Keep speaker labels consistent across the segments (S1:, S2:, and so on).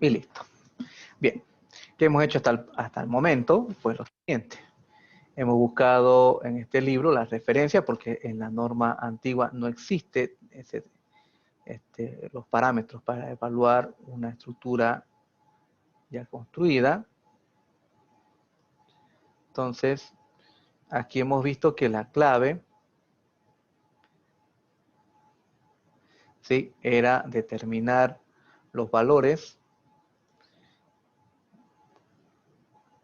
S1: y listo. Bien, ¿qué hemos hecho hasta el momento? Pues lo siguiente. Hemos buscado en este libro la referencia, porque en la norma antigua no existe los parámetros para evaluar una estructura ya construida. Entonces, aquí hemos visto que la clave, ¿sí?, era determinar los valores.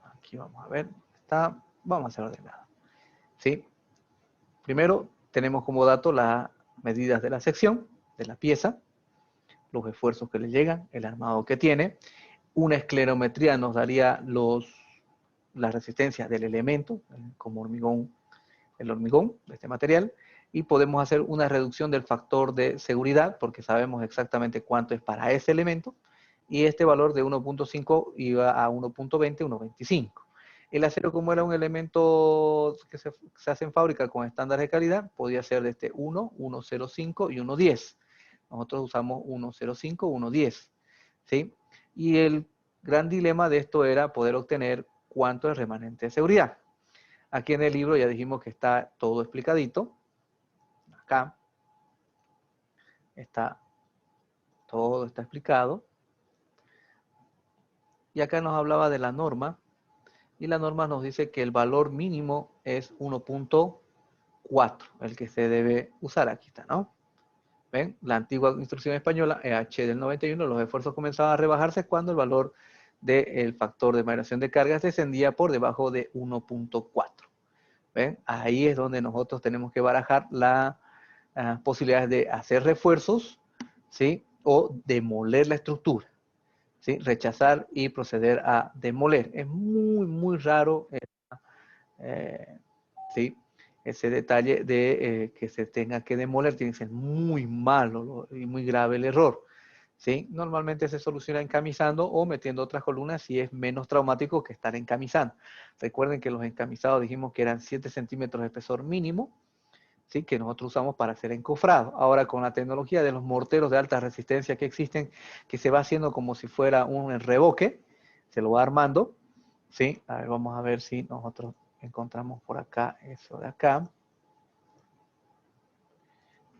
S1: Aquí vamos a ver, vamos a hacer ordenado, ¿sí? Primero tenemos como dato las medidas de la sección, de la pieza, los esfuerzos que le llegan, el armado que tiene. Una esclerometría nos daría la resistencia del elemento, como el hormigón de este material, y podemos hacer una reducción del factor de seguridad, porque sabemos exactamente cuánto es para ese elemento, y este valor de 1.5 iba a 1.20, 1.25. El acero, como era un elemento que se hace en fábrica con estándares de calidad, podía ser de 1, 1.05 y 1.10. Nosotros usamos 1.05, 1.10, ¿sí? Y el gran dilema de esto era poder obtener cuánto es remanente de seguridad. Aquí en el libro ya dijimos que está todo explicadito. Acá todo está explicado. Y acá nos hablaba de la norma. Y la norma nos dice que el valor mínimo es 1.4, el que se debe usar. Aquí está, ¿no? ¿Ven? La antigua instrucción española, EH del 91, los esfuerzos comenzaban a rebajarse cuando el valor del factor de variación de cargas descendía por debajo de 1.4. ¿Ven? Ahí es donde nosotros tenemos que barajar las posibilidades de hacer refuerzos, ¿sí?, o demoler la estructura, ¿sí?, rechazar y proceder a demoler. Es muy, muy raro, ¿sí?, ese detalle de que se tenga que demoler. Tiene que ser muy malo y muy grave el error, ¿sí? Normalmente se soluciona encamisando o metiendo otras columnas, si es menos traumático que estar encamisando. Recuerden que los encamisados dijimos que eran 7 centímetros de espesor mínimo, ¿sí?, que nosotros usamos para hacer encofrado. Ahora, con la tecnología de los morteros de alta resistencia que existen, que se va haciendo como si fuera un revoque, se lo va armando, ¿sí? A ver, vamos a ver si nosotros encontramos por acá eso de acá.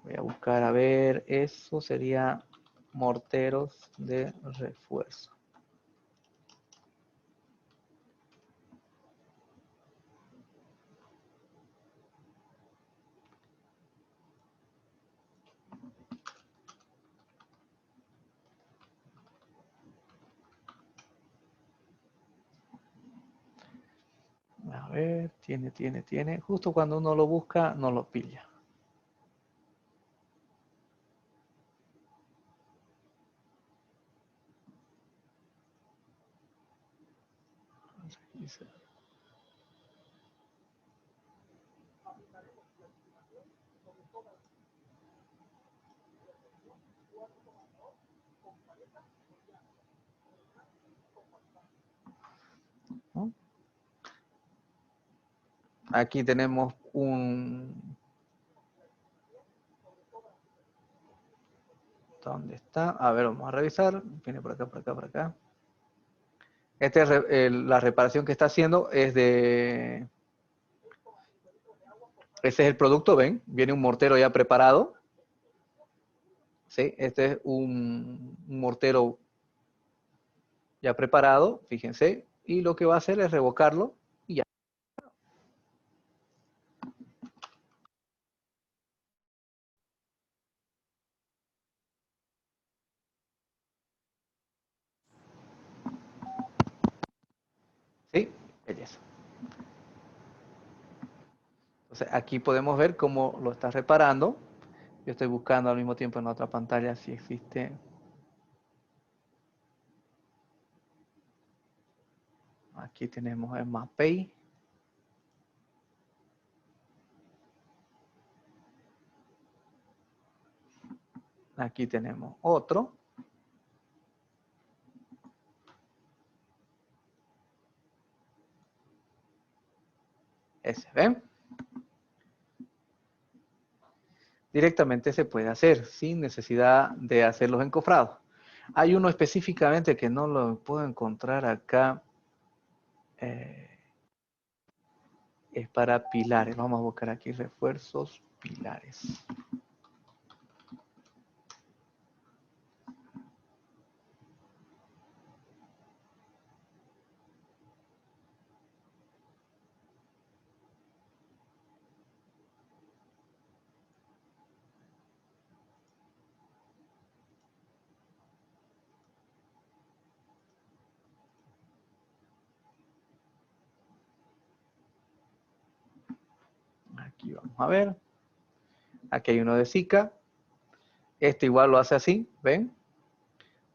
S1: Voy a buscar, a ver, eso sería morteros de refuerzo. A ver, tiene. Justo cuando uno lo busca, no lo pilla. ¿No? Aquí tenemos ¿dónde está? A ver, vamos a revisar. Viene por acá, por acá, por acá. La reparación que está haciendo es de... Ese es el producto, ¿ven? Viene un mortero ya preparado. ¿Sí? Este es un mortero ya preparado, fíjense. Y lo que va a hacer es revocarlo y ya. ¿Sí? Belleza. Entonces, aquí podemos ver cómo lo está reparando. Yo estoy buscando al mismo tiempo en la otra pantalla si existe. Aquí tenemos el MAPEI. Aquí tenemos otro. Ese, ¿ven? Directamente se puede hacer sin necesidad de hacer los encofrados. Hay uno específicamente que no lo puedo encontrar acá. Es para pilares. Vamos a buscar aquí refuerzos pilares. Aquí vamos a ver. Aquí hay uno de Zika. Este igual lo hace así, ¿ven?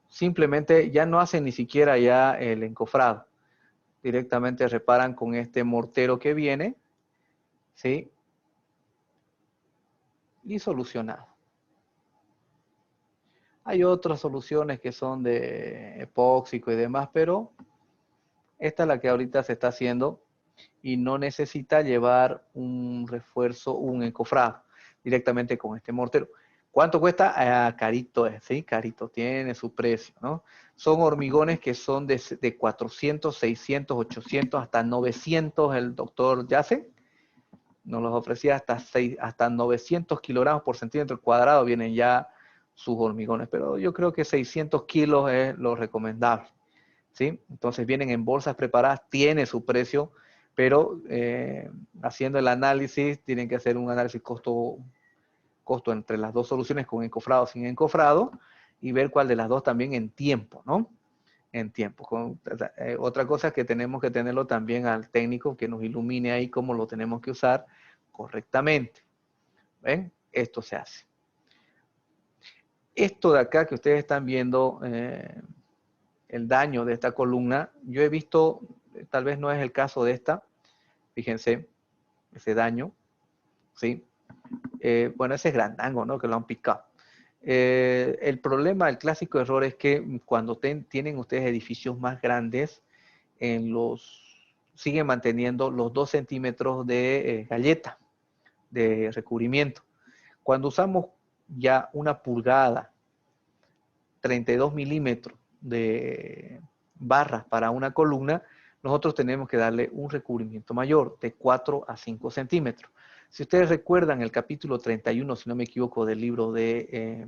S1: Simplemente ya no hacen ni siquiera ya el encofrado. Directamente reparan con este mortero que viene, ¿sí? Y solucionado. Hay otras soluciones que son de epóxico y demás, pero esta es la que ahorita se está haciendo y no necesita llevar un refuerzo, un encofrado directamente con este mortero. ¿Cuánto cuesta? Carito es, ¿sí? Carito, tiene su precio, ¿no? Son hormigones que son de 400, 600, 800, hasta 900. El doctor Yace nos los ofrecía hasta 900 kilogramos por centímetro cuadrado, vienen ya sus hormigones, pero yo creo que 600 kilos es lo recomendable, ¿sí? Entonces vienen en bolsas preparadas, tiene su precio, pero haciendo el análisis, tienen que hacer un análisis costo entre las dos soluciones, con encofrado o sin encofrado, y ver cuál de las dos también en tiempo, ¿no? En tiempo. Otra cosa es que tenemos que tenerlo también al técnico que nos ilumine ahí cómo lo tenemos que usar correctamente. ¿Ven? Esto se hace. Esto de acá que ustedes están viendo, el daño de esta columna, yo he visto, tal vez no es el caso de esta, fíjense, ese daño, ¿sí? Bueno, ese es grandango, ¿no? Que lo han picado. El problema, el clásico error es que cuando tienen ustedes edificios más grandes, siguen manteniendo los 2 centímetros de galleta, de recubrimiento. Cuando usamos ya una pulgada, 32 milímetros de barras para una columna, nosotros tenemos que darle un recubrimiento mayor, de 4 a 5 centímetros. Si ustedes recuerdan el capítulo 31, si no me equivoco, del libro de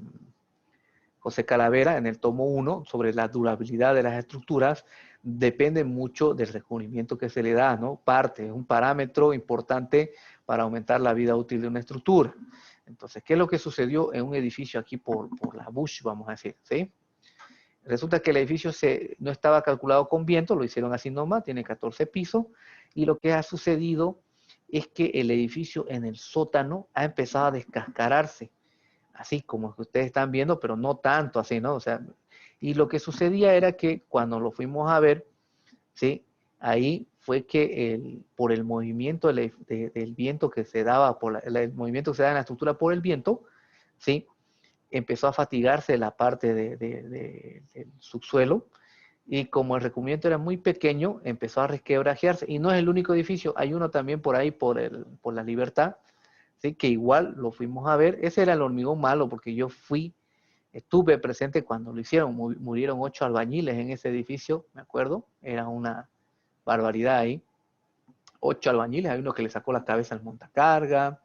S1: José Calavera, en el tomo 1, sobre la durabilidad de las estructuras, depende mucho del recubrimiento que se le da, ¿no? Parte, es un parámetro importante para aumentar la vida útil de una estructura. Entonces, ¿qué es lo que sucedió en un edificio aquí por la Bush, vamos a decir, ¿sí? Resulta que el edificio no estaba calculado con viento, lo hicieron así nomás, tiene 14 pisos, y lo que ha sucedido es que el edificio en el sótano ha empezado a descascararse, así como que ustedes están viendo, pero no tanto así, ¿no? O sea, y lo que sucedía era que cuando lo fuimos a ver, ¿sí? Ahí fue que por el movimiento del viento que se daba, por el movimiento que se da en la estructura por el viento, ¿sí? Empezó a fatigarse la parte del subsuelo, y como el recubrimiento era muy pequeño, empezó a resquebrajearse. Y no es el único edificio, hay uno también por ahí, por la Libertad, ¿sí? Que igual lo fuimos a ver. Ese era el hormigón malo, porque yo estuve presente cuando lo hicieron. Murieron 8 albañiles en ese edificio, me acuerdo, era una barbaridad ahí. 8 albañiles, hay uno que le sacó la cabeza al montacarga,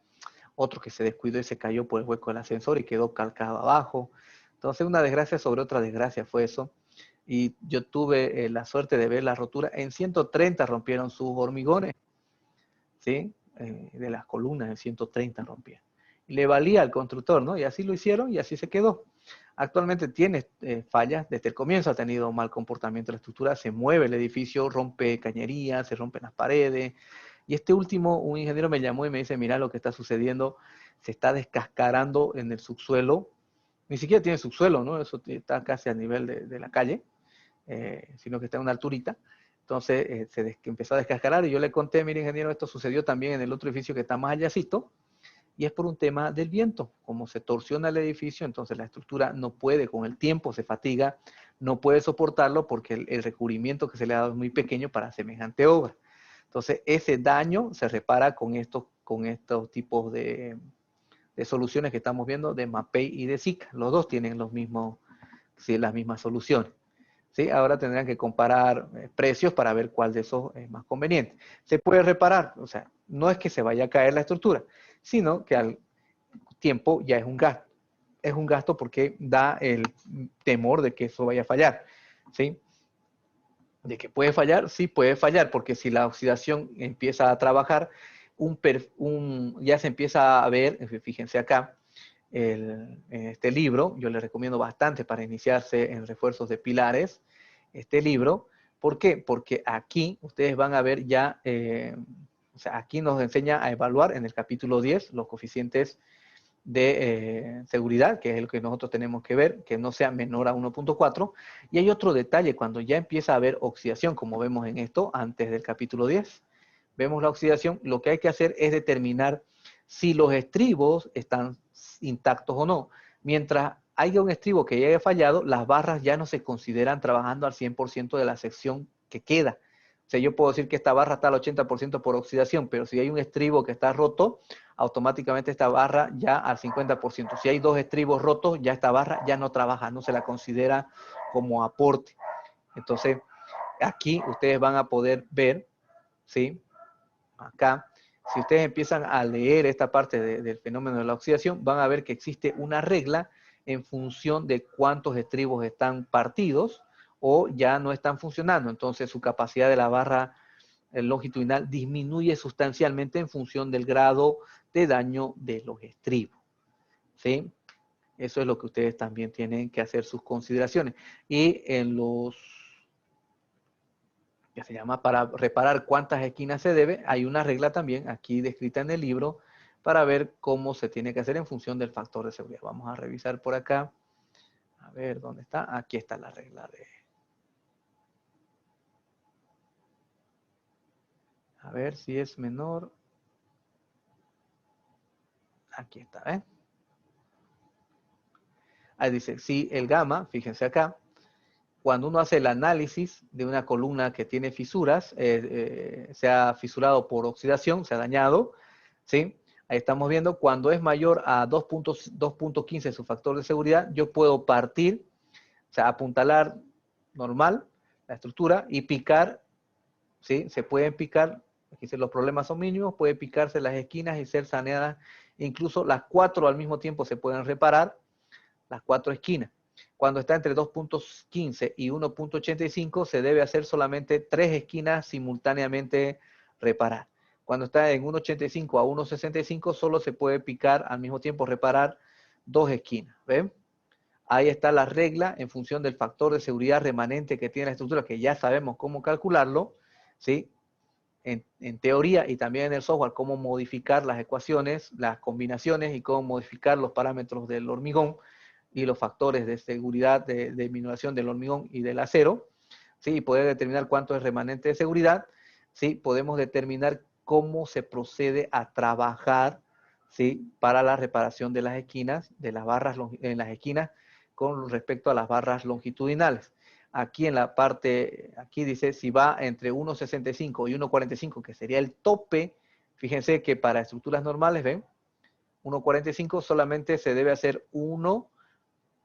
S1: otro que se descuidó y se cayó por el hueco del ascensor y quedó calcado abajo. Entonces, una desgracia sobre otra desgracia fue eso. Y yo tuve la suerte de ver la rotura. En 130 rompieron sus hormigones, ¿sí? De las columnas, en 130 rompieron. Y le valía al constructor, ¿no? Y así lo hicieron y así se quedó. Actualmente tiene fallas, desde el comienzo ha tenido mal comportamiento de la estructura, se mueve el edificio, rompe cañerías, se rompen las paredes. Y este último, un ingeniero me llamó y me dice, mira lo que está sucediendo, se está descascarando en el subsuelo, ni siquiera tiene subsuelo, ¿no? Eso está casi a nivel de la calle, sino que está en una alturita. Entonces empezó a descascarar y yo le conté, mire ingeniero, esto sucedió también en el otro edificio que está más allácito, y es por un tema del viento. Como se torsiona el edificio, entonces la estructura no puede, con el tiempo se fatiga, no puede soportarlo porque el recubrimiento que se le ha dado es muy pequeño para semejante obra. Entonces ese daño se repara con estos tipos de soluciones que estamos viendo, de MAPEI y de Zika. Los dos tienen los mismos, ¿sí? Las mismas soluciones. ¿Sí? Ahora tendrán que comparar precios para ver cuál de esos es más conveniente. Se puede reparar, o sea, no es que se vaya a caer la estructura, sino que al tiempo ya es un gasto. Es un gasto porque da el temor de que eso vaya a fallar, ¿sí? De que puede fallar, sí puede fallar, porque si la oxidación empieza a trabajar, ya se empieza a ver, fíjense acá, en este libro, yo les recomiendo bastante para iniciarse en refuerzos de pilares, este libro. ¿Por qué? Porque aquí ustedes van a ver ya, o sea, aquí nos enseña a evaluar en el capítulo 10 los coeficientes de seguridad, que es el que nosotros tenemos que ver, que no sea menor a 1.4. Y hay otro detalle, cuando ya empieza a haber oxidación, como vemos en esto, antes del capítulo 10, vemos la oxidación, lo que hay que hacer es determinar si los estribos están intactos o no. Mientras haya un estribo que haya fallado, las barras ya no se consideran trabajando al 100% de la sección que queda. O sea, yo puedo decir que esta barra está al 80% por oxidación, pero si hay un estribo que está roto, automáticamente esta barra ya al 50%. Si hay dos estribos rotos, ya esta barra ya no trabaja, no se la considera como aporte. Entonces, aquí ustedes van a poder ver, ¿sí? Acá, si ustedes empiezan a leer esta parte del fenómeno de la oxidación, van a ver que existe una regla en función de cuántos estribos están partidos o ya no están funcionando. Entonces, su capacidad de la barra longitudinal disminuye sustancialmente en función del grado de daño de los estribos. ¿Sí? Eso es lo que ustedes también tienen que hacer sus consideraciones. Y en los, que se llama para reparar cuántas esquinas se debe, hay una regla también aquí descrita en el libro para ver cómo se tiene que hacer en función del factor de seguridad. Vamos a revisar por acá. A ver, ¿dónde está? Aquí está la regla de... A ver si es menor. Aquí está, ¿eh? Ahí dice, si el gamma, fíjense acá, cuando uno hace el análisis de una columna que tiene fisuras, se ha fisurado por oxidación, se ha dañado, ¿sí? Ahí estamos viendo, cuando es mayor a 2.15 su factor de seguridad, yo puedo partir, o sea, apuntalar normal la estructura y picar, ¿sí? Se pueden picar, aquí los problemas son mínimos, puede picarse las esquinas y ser saneadas, incluso las 4 al mismo tiempo se pueden reparar, las 4 esquinas. Cuando está entre 2.15 y 1.85 se debe hacer solamente 3 esquinas simultáneamente reparar. Cuando está en 1.85 a 1.65 solo se puede picar al mismo tiempo reparar 2 esquinas. ¿Ven? Ahí está la regla en función del factor de seguridad remanente que tiene la estructura, que ya sabemos cómo calcularlo, ¿sí? En teoría y también en el software, cómo modificar las ecuaciones, las combinaciones y cómo modificar los parámetros del hormigón y los factores de seguridad de mineración del hormigón y del acero, ¿sí? Y poder determinar cuánto es remanente de seguridad, ¿sí? Podemos determinar cómo se procede a trabajar, ¿sí? Para la reparación de las esquinas, de las barras en las esquinas con respecto a las barras longitudinales. Aquí en la parte, aquí dice si va entre 1.65 y 1.45, que sería el tope. Fíjense que para estructuras normales, ¿ven? 1.45 solamente se debe hacer uno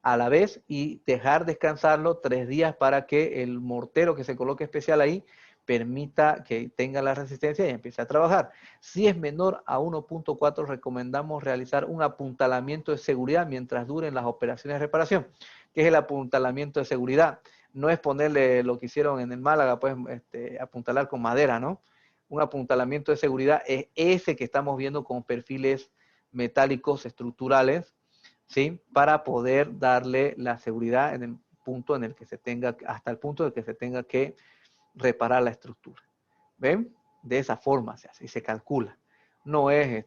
S1: a la vez y dejar descansarlo 3 días para que el mortero que se coloque especial ahí permita que tenga la resistencia y empiece a trabajar. Si es menor a 1.4, recomendamos realizar un apuntalamiento de seguridad mientras duren las operaciones de reparación. ¿Qué es el apuntalamiento de seguridad? No es ponerle lo que hicieron en el Málaga, pues apuntalar con madera, ¿no? Un apuntalamiento de seguridad es ese que estamos viendo con perfiles metálicos estructurales, ¿sí? Para poder darle la seguridad en el punto en el que se tenga, hasta el punto de que se tenga que reparar la estructura. ¿Ven? De esa forma se hace y se calcula. No es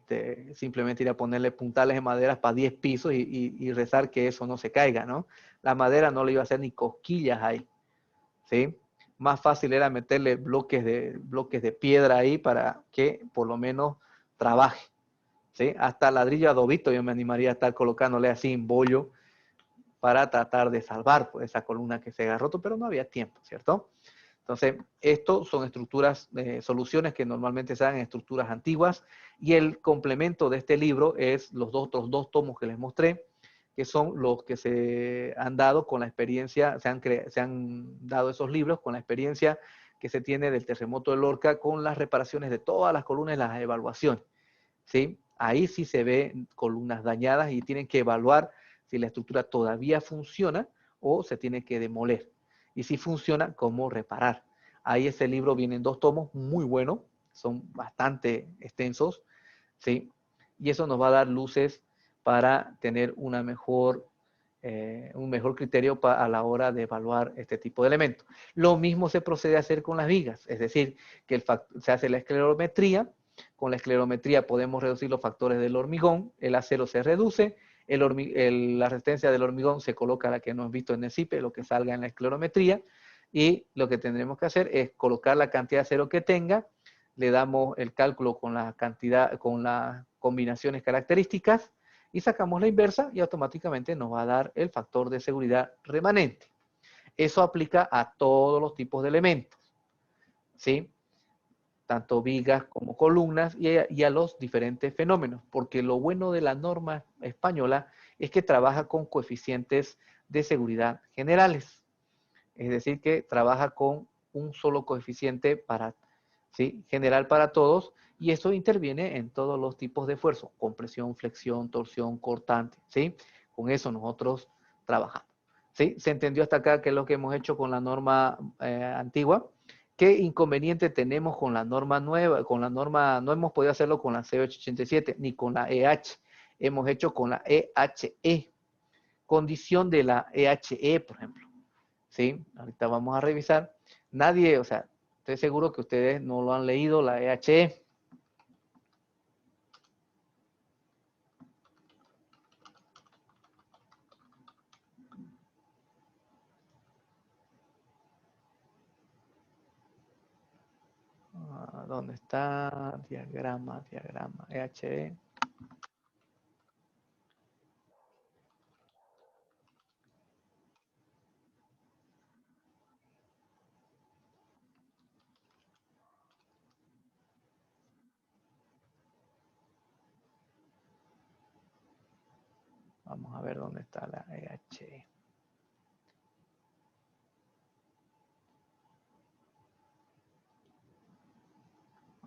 S1: simplemente ir a ponerle puntales de madera para 10 pisos y rezar que eso no se caiga, ¿no? La madera no le iba a hacer ni cosquillas ahí, ¿sí? Más fácil era meterle bloques de piedra ahí para que por lo menos trabaje, ¿sí? Hasta ladrillo adobito yo me animaría a estar colocándole así en bollo para tratar de salvar pues, esa columna que se había roto, pero no había tiempo, ¿cierto? Entonces, esto son estructuras, soluciones que normalmente se dan en estructuras antiguas y el complemento de este libro es los otros dos tomos que les mostré, que son los que se han dado con la experiencia, se han dado esos libros con la experiencia que se tiene del terremoto de Lorca con las reparaciones de todas las columnas y las evaluaciones, ¿sí? Ahí sí se ven columnas dañadas y tienen que evaluar si la estructura todavía funciona o se tiene que demoler. Y si funciona, cómo reparar. Ahí ese libro viene en 2 tomos, muy bueno, son bastante extensos, ¿sí? Y eso nos va a dar luces para tener un mejor criterio a la hora de evaluar este tipo de elementos. Lo mismo se procede a hacer con las vigas, es decir, que se hace la esclerometría. Con la esclerometría podemos reducir los factores del hormigón, el acero se reduce, la resistencia del hormigón se coloca la que hemos visto en el CIPE, lo que salga en la esclerometría, y lo que tendremos que hacer es colocar la cantidad de acero que tenga, le damos el cálculo con la cantidad, con las combinaciones características, y sacamos la inversa y automáticamente nos va a dar el factor de seguridad remanente. Eso aplica a todos los tipos de elementos, ¿sí? Tanto vigas como columnas y a los diferentes fenómenos, porque lo bueno de la norma española es que trabaja con coeficientes de seguridad generales, es decir, que trabaja con un solo coeficiente para, ¿sí? General para todos, y eso interviene en todos los tipos de esfuerzo, compresión, flexión, torsión, cortante, ¿sí? Con eso nosotros trabajamos, ¿sí? ¿Se entendió hasta acá qué es lo que hemos hecho con la norma antigua? ¿Qué inconveniente tenemos con la norma nueva? Con la norma, no hemos podido hacerlo con la C887 ni con la EH, hemos hecho con la EHE, condición de la EHE, por ejemplo, ¿sí? Ahorita vamos a revisar. Nadie, o sea, estoy seguro que ustedes no lo han leído, la EHE. ¿Dónde está? Diagrama, EHE. Vamos a ver dónde está la EHE.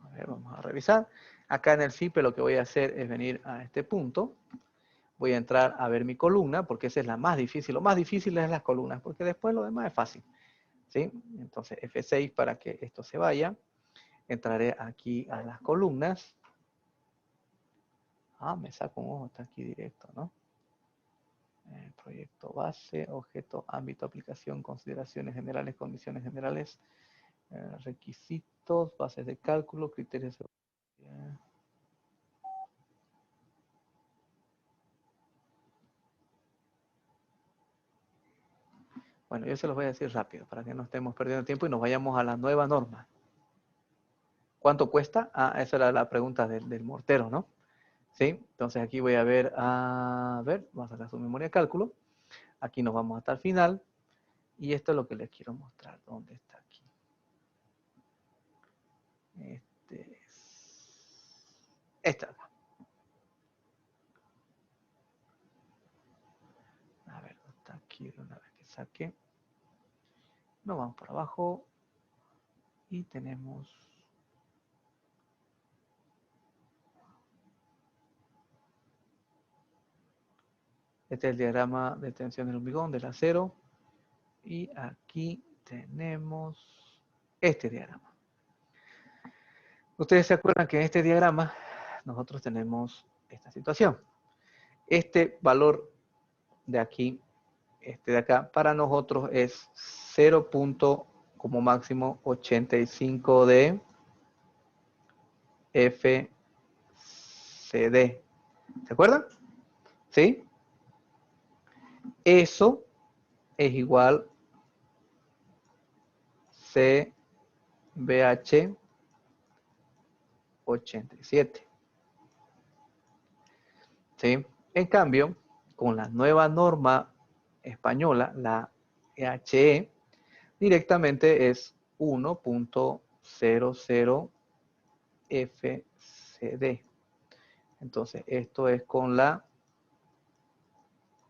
S1: A ver, vamos a revisar. Acá en el CIPE lo que voy a hacer es venir a este punto. Voy a entrar a ver mi columna, porque esa es la más difícil. Lo más difícil es las columnas, porque después lo demás es fácil, ¿sí? Entonces F6 para que esto se vaya. Entraré aquí a las columnas. Me saco un ojo, está aquí directo, ¿no? Proyecto base, objeto, ámbito, aplicación, consideraciones generales, condiciones generales, requisitos, bases de cálculo, criterios de seguridad. Bueno, yo se los voy a decir rápido para que no estemos perdiendo tiempo y nos vayamos a la nueva norma. ¿Cuánto cuesta? Esa era la pregunta del mortero, ¿no? ¿Sí? Entonces aquí voy a ver, vamos a hacer su memoria de cálculo. Aquí nos vamos hasta el final. Y esto es lo que les quiero mostrar. ¿Dónde está aquí? Esta acá. A ver, está aquí de una vez que saque. Nos vamos por abajo. Y tenemos... Este es el diagrama de tensión del hormigón, del acero. Y aquí tenemos este diagrama. Ustedes se acuerdan que en este diagrama nosotros tenemos esta situación. Este valor de aquí, este de acá, para nosotros es 0. Como máximo 85 de FCD. ¿Se acuerdan? ¿Sí? Eso es igual CBH 87. ¿Sí? En cambio, con la nueva norma española, la EHE, directamente es 1.00 FCD. Entonces, esto es con la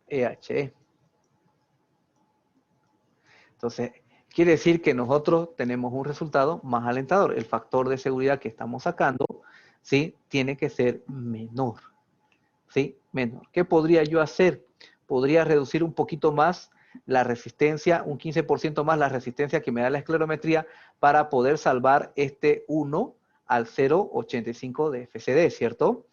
S1: EHE. Entonces, quiere decir que nosotros tenemos un resultado más alentador. El factor de seguridad que estamos sacando, ¿sí? Tiene que ser menor, ¿sí? Menor. ¿Qué podría yo hacer? Podría reducir un poquito más la resistencia, un 15% más la resistencia que me da la esclerometría para poder salvar este 1 al 0,85 de FCD, ¿cierto?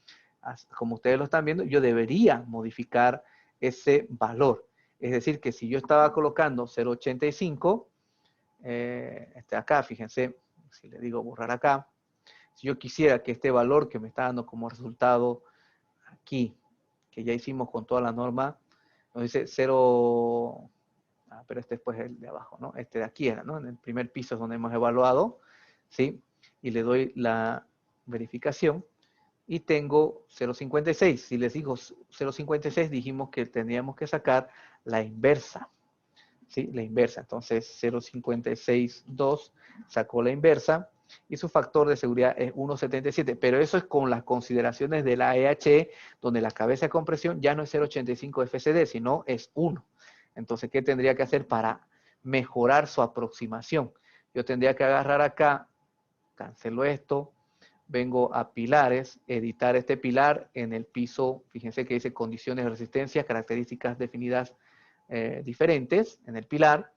S1: Como ustedes lo están viendo, yo debería modificar ese valor. Es decir, que si yo estaba colocando 0,85, acá, fíjense, si le digo borrar acá, si yo quisiera que este valor que me está dando como resultado aquí, que ya hicimos con toda la norma, nos dice 0, pero este después es el de abajo, ¿no? Este de aquí era, ¿no? En el primer piso es donde hemos evaluado, ¿sí? Y le doy la verificación y tengo 0,56. Si les digo 0,56, dijimos que tendríamos que sacar la inversa, ¿sí? La inversa. Entonces, 0,562 sacó la inversa y su factor de seguridad es 1,77. Pero eso es con las consideraciones de la EHE, donde la cabeza de compresión ya no es 0,85 FCD, sino es 1. Entonces, ¿qué tendría que hacer para mejorar su aproximación? Yo tendría que agarrar acá, cancelo esto, vengo a pilares, editar este pilar en el piso, fíjense que dice condiciones de resistencia, características definidas diferentes en el pilar,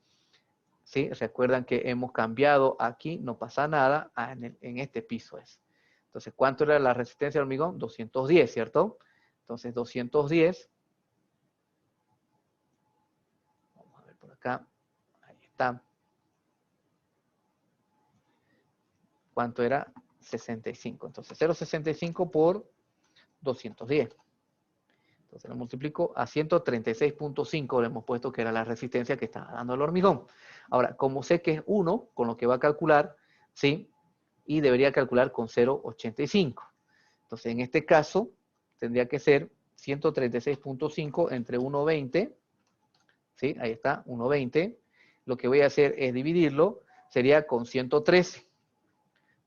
S1: ¿sí? Recuerdan que hemos cambiado aquí, no pasa nada, en este piso es. Entonces, ¿cuánto era la resistencia del hormigón? 210, ¿cierto? Entonces, 210, vamos a ver por acá, ahí está. ¿Cuánto era? 65. Entonces, 0,65 por 210. Entonces lo multiplico a 136.5, le hemos puesto que era la resistencia que estaba dando el hormigón. Ahora, como sé que es 1, con lo que va a calcular, ¿sí? Y debería calcular con 0,85. Entonces, en este caso, tendría que ser 136.5 entre 1,20, ¿sí? Ahí está, 1,20. Lo que voy a hacer es dividirlo, sería con 113,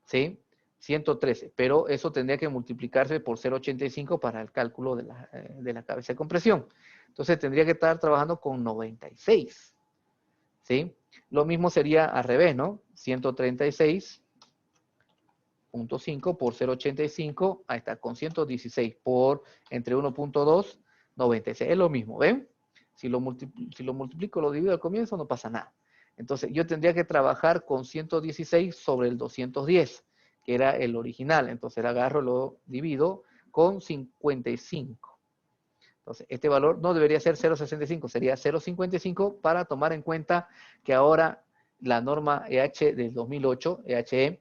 S1: ¿sí? 113, pero eso tendría que multiplicarse por 0,85 para el cálculo de la cabeza de compresión. Entonces tendría que estar trabajando con 96, ¿sí? Lo mismo sería al revés, ¿no? 136.5 por 0,85, ahí está, con 116 por entre 1.2, 96. Es lo mismo, ¿ven? Si lo multiplico, lo divido al comienzo, no pasa nada. Entonces yo tendría que trabajar con 116 sobre el 210, que era el original. Entonces agarro, lo divido con 55. Entonces este valor no debería ser 0,65, sería 0,55 para tomar en cuenta que ahora la norma EH del 2008, EHE,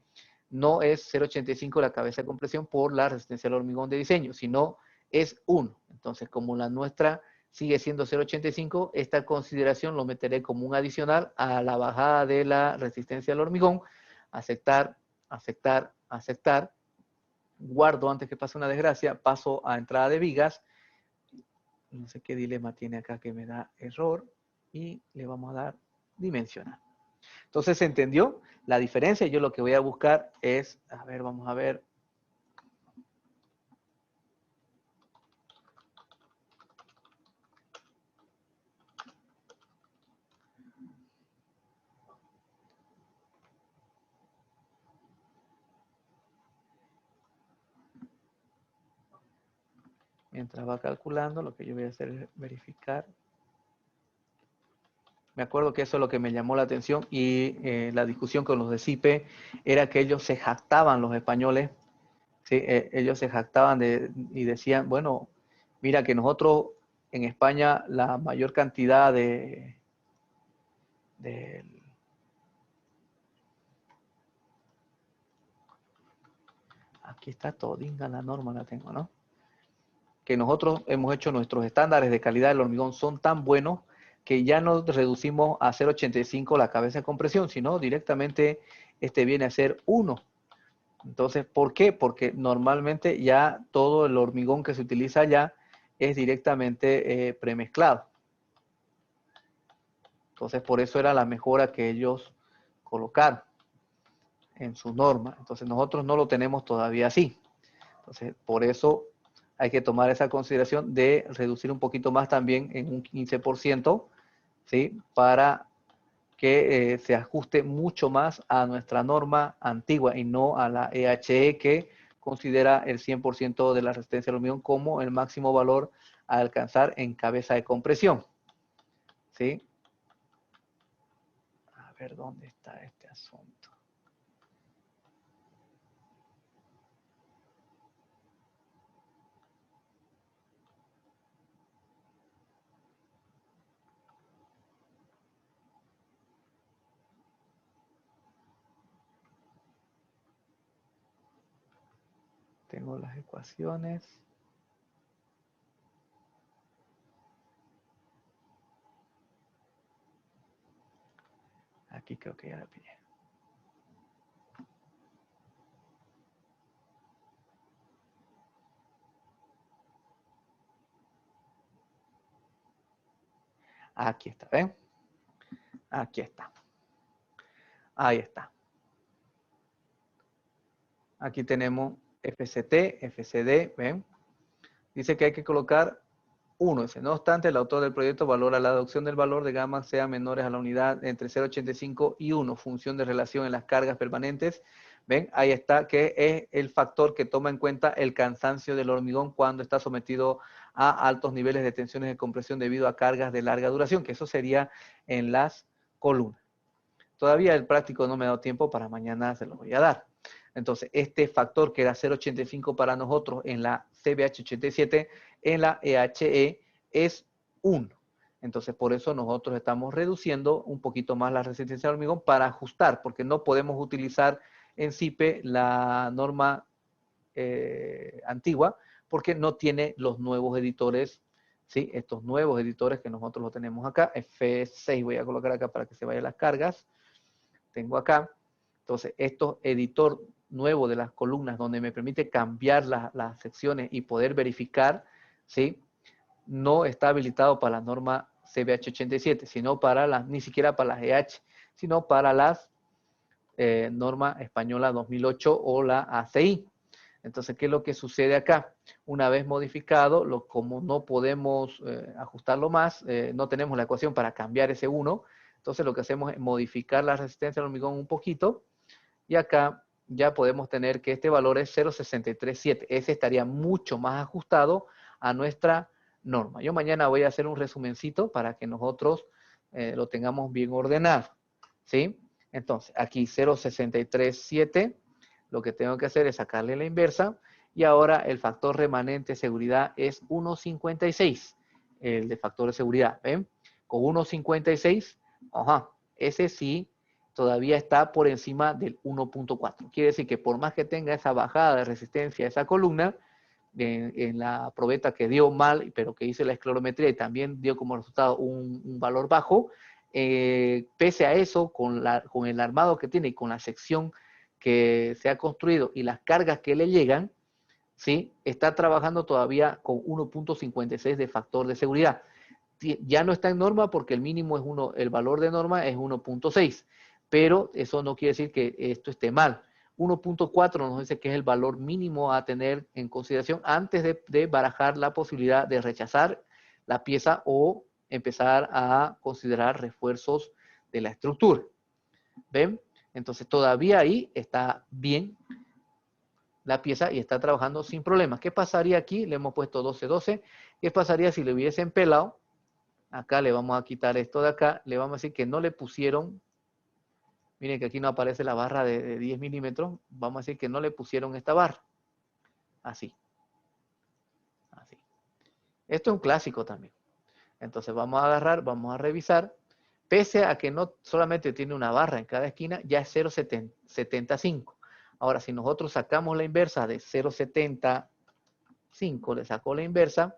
S1: no es 0,85 la cabeza de compresión por la resistencia al hormigón de diseño, sino es 1. Entonces, como la nuestra sigue siendo 0,85, esta consideración lo meteré como un adicional a la bajada de la resistencia al hormigón. Aceptar, aceptar, aceptar. Guardo antes que pase una desgracia, paso a entrada de vigas. No sé qué dilema tiene acá que me da error. Y le vamos a dar dimensionar. Entonces, ¿se entendió la diferencia? Yo lo que voy a buscar es, a ver, vamos a ver. Mientras va calculando, lo que yo voy a hacer es verificar. Me acuerdo que eso es lo que me llamó la atención y la discusión con los de CIPE era que ellos se jactaban, los españoles, ¿sí? Ellos se jactaban y decían, bueno, mira que nosotros en España la mayor cantidad aquí está todinga la norma, la tengo, ¿no? Que nosotros hemos hecho nuestros estándares de calidad del hormigón son tan buenos que ya no reducimos a 0,85 la cabeza de compresión, sino directamente viene a ser 1. Entonces, ¿por qué? Porque normalmente ya todo el hormigón que se utiliza allá es directamente premezclado. Entonces, por eso era la mejora que ellos colocaron en su norma. Entonces, nosotros no lo tenemos todavía así. Entonces, por eso hay que tomar esa consideración de reducir un poquito más también en un 15%, ¿sí? Para que se ajuste mucho más a nuestra norma antigua y no a la EHE, que considera el 100% de la resistencia al hormigón como el máximo valor a alcanzar en cabeza de compresión. ¿Sí? A ver, ¿dónde está este asunto? Tengo las ecuaciones. Aquí creo que ya la pillé. Aquí está, ¿ven? Aquí está. Ahí está. Aquí tenemos FCT, FCD, ¿ven? Dice que hay que colocar 1. No obstante, el autor del proyecto valora la adopción del valor de gamma sea menores a la unidad entre 0,85 y 1, función de relación en las cargas permanentes. ¿Ven? Ahí está, que es el factor que toma en cuenta el cansancio del hormigón cuando está sometido a altos niveles de tensiones de compresión debido a cargas de larga duración, que eso sería en las columnas. Todavía el práctico no me ha dado tiempo, para mañana se lo voy a dar. Entonces, este factor que era 0,85 para nosotros en la CBH87, en la EHE es 1. Entonces, por eso nosotros estamos reduciendo un poquito más la resistencia al hormigón para ajustar, porque no podemos utilizar en CIPE la norma antigua, porque no tiene los nuevos editores, ¿sí? Estos nuevos editores que nosotros los tenemos acá. F6 voy a colocar acá para que se vayan las cargas. Tengo acá. Entonces, estos editor nuevo de las columnas, donde me permite cambiar las secciones y poder verificar, ¿sí? No está habilitado para la norma CBH87, sino para las, ni siquiera para las EH, sino para las norma española 2008 o la ACI. Entonces, ¿qué es lo que sucede acá? Una vez modificado, como no podemos ajustarlo más, no tenemos la ecuación para cambiar ese 1, entonces lo que hacemos es modificar la resistencia al hormigón un poquito, y acá ya podemos tener que este valor es 0,637. Ese estaría mucho más ajustado a nuestra norma. Yo mañana voy a hacer un resumencito para que nosotros lo tengamos bien ordenado, ¿sí? Entonces, aquí 0,637, lo que tengo que hacer es sacarle la inversa, y ahora el factor remanente de seguridad es 1,56, el de factor de seguridad, ¿ven? Con 1,56, ajá, ese sí todavía está por encima del 1.4. Quiere decir que por más que tenga esa bajada de resistencia a esa columna, en la probeta que dio mal, pero que hice la esclerometría y también dio como resultado un valor bajo, pese a eso, con el armado que tiene y con la sección que se ha construido y las cargas que le llegan, ¿sí? Está trabajando todavía con 1.56 de factor de seguridad. Ya no está en norma porque el mínimo es el valor de norma es 1.6, pero eso no quiere decir que esto esté mal. 1.4 nos dice que es el valor mínimo a tener en consideración antes de barajar la posibilidad de rechazar la pieza o empezar a considerar refuerzos de la estructura. ¿Ven? Entonces todavía ahí está bien la pieza y está trabajando sin problemas. ¿Qué pasaría aquí? Le hemos puesto 12-12. ¿Qué pasaría si le hubiesen pelado? Acá le vamos a quitar esto de acá, le vamos a decir que no le pusieron, miren que aquí no aparece la barra de 10 milímetros, vamos a decir que no le pusieron esta barra, así, así. Esto es un clásico también. Entonces vamos a agarrar, vamos a revisar, pese a que no solamente tiene una barra en cada esquina, ya es 0,75. Ahora, si nosotros sacamos la inversa de 0,75, le saco la inversa,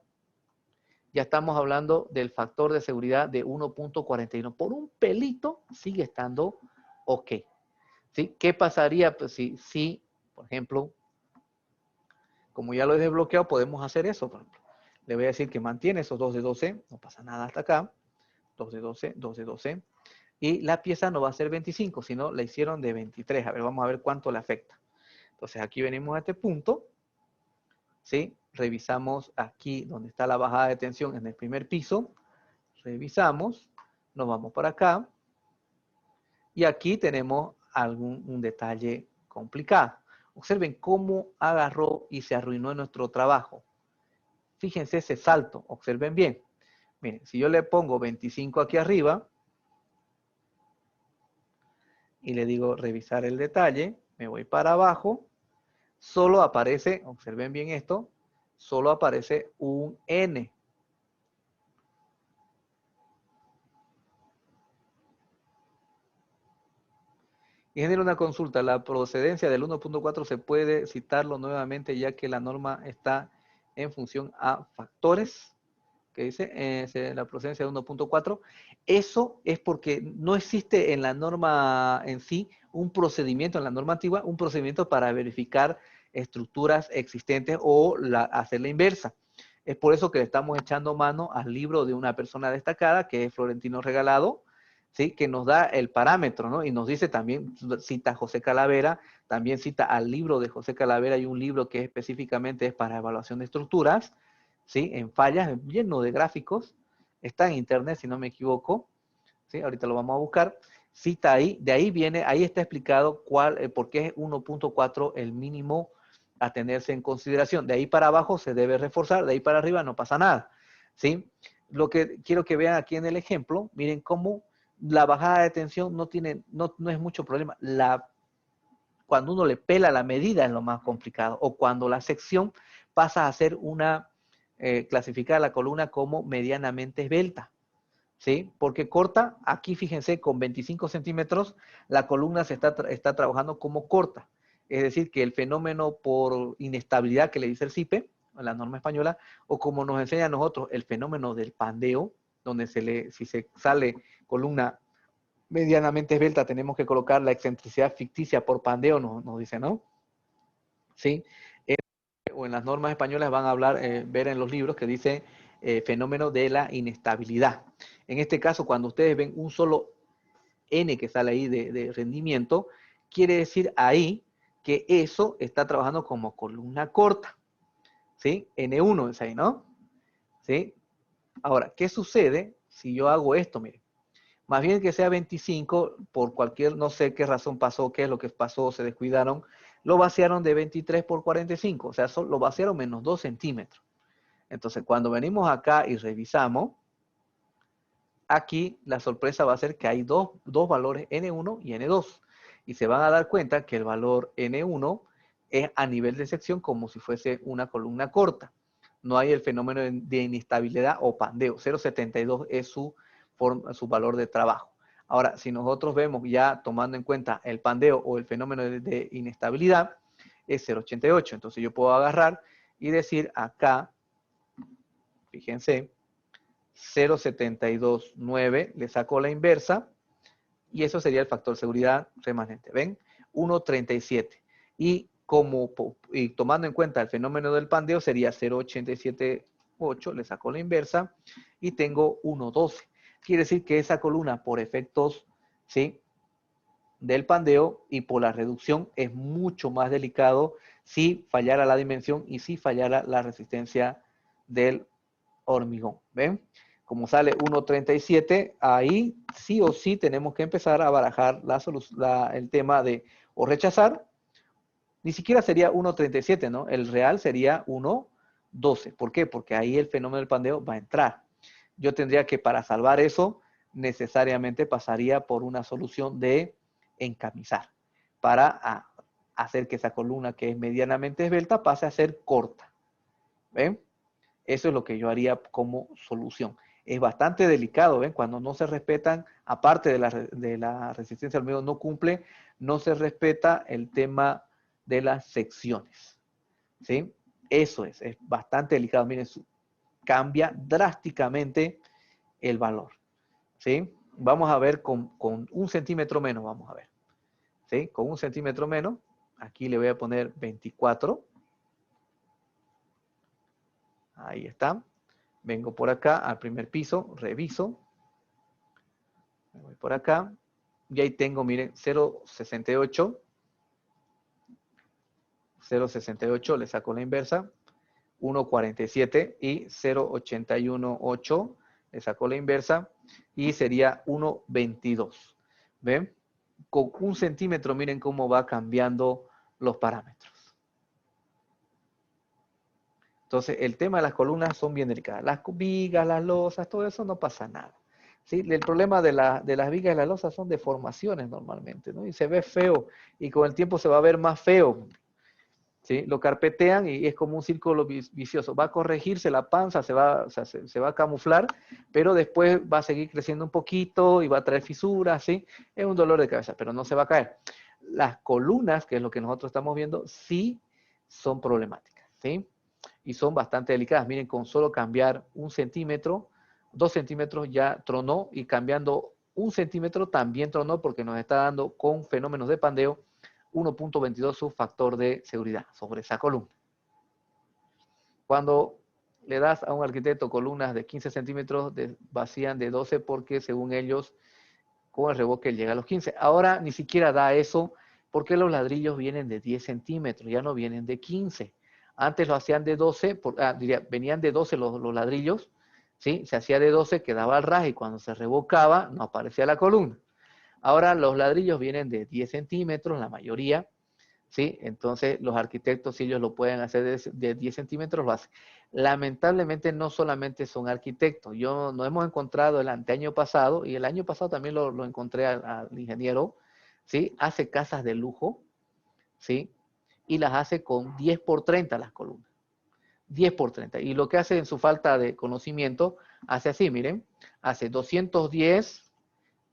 S1: ya estamos hablando del factor de seguridad de 1.41. Por un pelito sigue estando ok. ¿Sí? ¿Qué pasaría pues, si, por ejemplo, como ya lo he desbloqueado, podemos hacer eso? Por ejemplo, le voy a decir que mantiene esos 2 de 12, no pasa nada hasta acá, 2 de 12, 2 de 12, y la pieza no va a ser 25, sino la hicieron de 23. A ver, vamos a ver cuánto le afecta. Entonces aquí venimos a este punto, ¿sí? revisamos aquí donde está la bajada de tensión en el primer piso, revisamos, nos vamos por acá, y aquí tenemos un detalle complicado. Observen cómo agarró y se arruinó nuestro trabajo. Fíjense ese salto, observen bien. Miren, si yo le pongo 25 aquí arriba y le digo revisar el detalle, me voy para abajo, solo aparece, observen bien esto, solo aparece un N. Y genera una consulta. La procedencia del 1.4 se puede citarlo nuevamente ya que la norma está en función a factores que dice la procedencia de 1.4. Eso es porque no existe en la norma en sí un procedimiento, en la norma antigua, un procedimiento para verificar estructuras existentes o hacer la inversa. Es por eso que le estamos echando mano al libro de una persona destacada, que es Florentino Regalado, ¿sí? Que nos da el parámetro, ¿no? Y nos dice también, cita a José Calavera, también cita al libro de José Calavera, y un libro que específicamente es para evaluación de estructuras, ¿sí? En fallas, lleno de gráficos, está en internet si no me equivoco, ¿sí? Ahorita lo vamos a buscar, cita ahí, de ahí viene, ahí está explicado por qué es 1.4 el mínimo a tenerse en consideración. De ahí para abajo se debe reforzar, de ahí para arriba no pasa nada, ¿sí? Lo que quiero que vean aquí en el ejemplo, miren cómo la bajada de tensión no es mucho problema. Cuando uno le pela la medida es lo más complicado, o cuando la sección pasa a ser clasificada la columna como medianamente esbelta, ¿sí? Porque corta, aquí fíjense, con 25 centímetros, la columna está trabajando como corta. Es decir, que el fenómeno por inestabilidad que le dice el CIPE, la norma española, o como nos enseña a nosotros, el fenómeno del pandeo, donde si se sale columna medianamente esbelta, tenemos que colocar la excentricidad ficticia por pandeo, nos dice, ¿no? ¿Sí? O en las normas españolas van a hablar, ver en los libros que dice fenómeno de la inestabilidad. En este caso, cuando ustedes ven un solo N que sale ahí de rendimiento, quiere decir ahí que eso está trabajando como columna corta, ¿sí? N1 es ahí, ¿no? ¿Sí? Ahora, ¿qué sucede si yo hago esto? Miren, más bien que sea 25, por cualquier, no sé qué razón pasó, qué es lo que pasó, se descuidaron, lo vaciaron de 23 por 45, o sea, lo vaciaron menos 2 centímetros. Entonces, cuando venimos acá y revisamos, aquí la sorpresa va a ser que hay dos valores N1 y N2. Y se van a dar cuenta que el valor N1 es a nivel de sección como si fuese una columna corta. No hay el fenómeno de inestabilidad o pandeo. 0,72 es su valor de trabajo. Ahora, si nosotros vemos ya tomando en cuenta el pandeo o el fenómeno de inestabilidad, es 0,88. Entonces yo puedo agarrar y decir acá, fíjense, 0,729, le saco la inversa, y eso sería el factor seguridad remanente. ¿Ven? 1,37. Y tomando en cuenta el fenómeno del pandeo, sería 0,878, le saco la inversa, y tengo 1,12. Quiere decir que esa columna, por efectos, ¿sí?, del pandeo y por la reducción, es mucho más delicado si fallara la dimensión y si fallara la resistencia del hormigón. ¿Ven? Como sale 1,37, ahí sí o sí tenemos que empezar a barajar el tema de o rechazar. Ni siquiera sería 1,37, ¿no? El real sería 1,12. ¿Por qué? Porque ahí el fenómeno del pandeo va a entrar. Yo tendría que, para salvar eso, necesariamente pasaría por una solución de encamisar para hacer que esa columna que es medianamente esbelta pase a ser corta. ¿Ven? Eso es lo que yo haría como solución. Es bastante delicado, ¿ven? Cuando no se respetan, aparte de la resistencia al hormigón no cumple, no se respeta el tema de las secciones, ¿sí? Eso es bastante delicado. Miren, cambia drásticamente el valor, ¿sí? Vamos a ver con 1 centímetro menos, vamos a ver, ¿sí? Con 1 centímetro menos, aquí le voy a poner 24. Ahí está. Vengo por acá al primer piso, reviso. Me voy por acá. Y ahí tengo, miren, 0,68. 0,68, le saco la inversa. 1,47 y 0,818, le sacó la inversa y sería 1,22. ¿Ven? Con 1 centímetro, miren cómo va cambiando los parámetros. Entonces, el tema de las columnas son bien delicadas. Las vigas, las losas, todo eso no pasa nada. ¿Sí? El problema de las vigas y las losas son deformaciones normalmente, ¿no? Y se ve feo, y con el tiempo se va a ver más feo. ¿Sí? Lo carpetean y es como un círculo vicioso. Va a corregirse la panza, se va a camuflar, pero después va a seguir creciendo un poquito y va a traer fisuras, ¿sí? Es un dolor de cabeza, pero no se va a caer. Las columnas, que es lo que nosotros estamos viendo, sí son problemáticas, ¿sí? Y son bastante delicadas. Miren, con solo cambiar 1 centímetro, 2 centímetros ya tronó, y cambiando 1 centímetro también tronó, porque nos está dando con fenómenos de pandeo 1,22 su factor de seguridad sobre esa columna. Cuando le das a un arquitecto columnas de 15 centímetros, vacían de 12 porque según ellos con el revoque llega a los 15. Ahora ni siquiera da eso porque los ladrillos vienen de 10 centímetros, ya no vienen de 15. Antes lo hacían de 12, venían de 12 los ladrillos, ¿sí? Se hacía de 12, quedaba al ras y cuando se revocaba no aparecía la columna. Ahora los ladrillos vienen de 10 centímetros, la mayoría, ¿sí? Entonces los arquitectos, si ellos lo pueden hacer de 10 centímetros, lo hacen. Lamentablemente no solamente son arquitectos. Nos hemos encontrado el anteaño pasado, y el año pasado también lo encontré al ingeniero, ¿sí? Hace casas de lujo, ¿sí? Y las hace con 10 por 30 las columnas. 10 por 30. Y lo que hace en su falta de conocimiento, hace así, miren, hace 210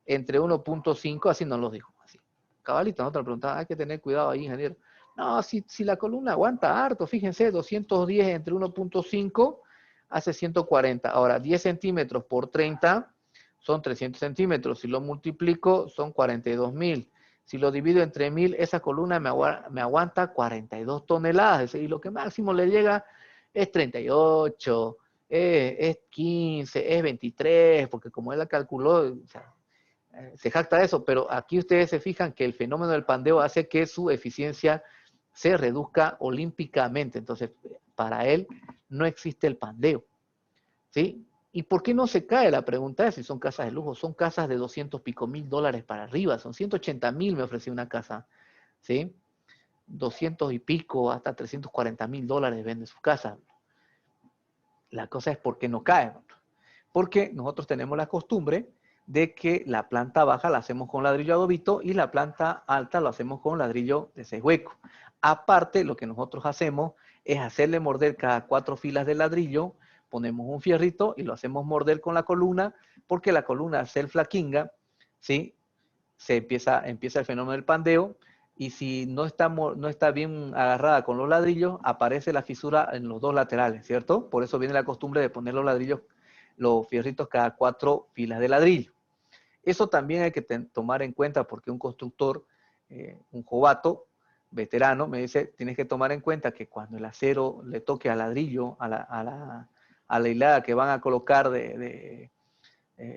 S1: entre 1,5, así nos lo dijo, así. Cabalito, nosotros preguntaba, hay que tener cuidado ahí, ingeniero. No, si la columna aguanta harto, fíjense, 210 entre 1,5 hace 140. Ahora, 10 centímetros por 30 son 300 centímetros. Si lo multiplico, son 42,000. Si lo divido entre 1000, esa columna me aguanta 42 toneladas. Y lo que máximo le llega es 38, es 15, es 23, porque como él la calculó, o sea, se jacta de eso, pero aquí ustedes se fijan que el fenómeno del pandeo hace que su eficiencia se reduzca olímpicamente. Entonces, para él no existe el pandeo, ¿sí? ¿Y por qué no se cae? La pregunta es si son casas de lujo. Son casas de 200 pico mil dólares para arriba. Son 180,000 me ofreció una casa, ¿sí? 200 y pico hasta 340,000 dólares vende su casa. La cosa es por qué no cae. Porque nosotros tenemos la costumbre de que la planta baja la hacemos con ladrillo adobito y la planta alta lo hacemos con ladrillo de 6 huecos. Aparte, lo que nosotros hacemos es hacerle morder cada 4 filas de ladrillo, ponemos un fierrito y lo hacemos morder con la columna, porque la columna, al ser flaquinga, ¿sí? Empieza el fenómeno del pandeo, y si no está bien agarrada con los ladrillos, aparece la fisura en los dos laterales, ¿cierto? Por eso viene la costumbre de poner los fierritos cada 4 filas de ladrillo. Eso también hay que tomar en cuenta, porque un constructor, un jovato veterano, me dice, tienes que tomar en cuenta que cuando el acero le toque al ladrillo, a la hilada que van a colocar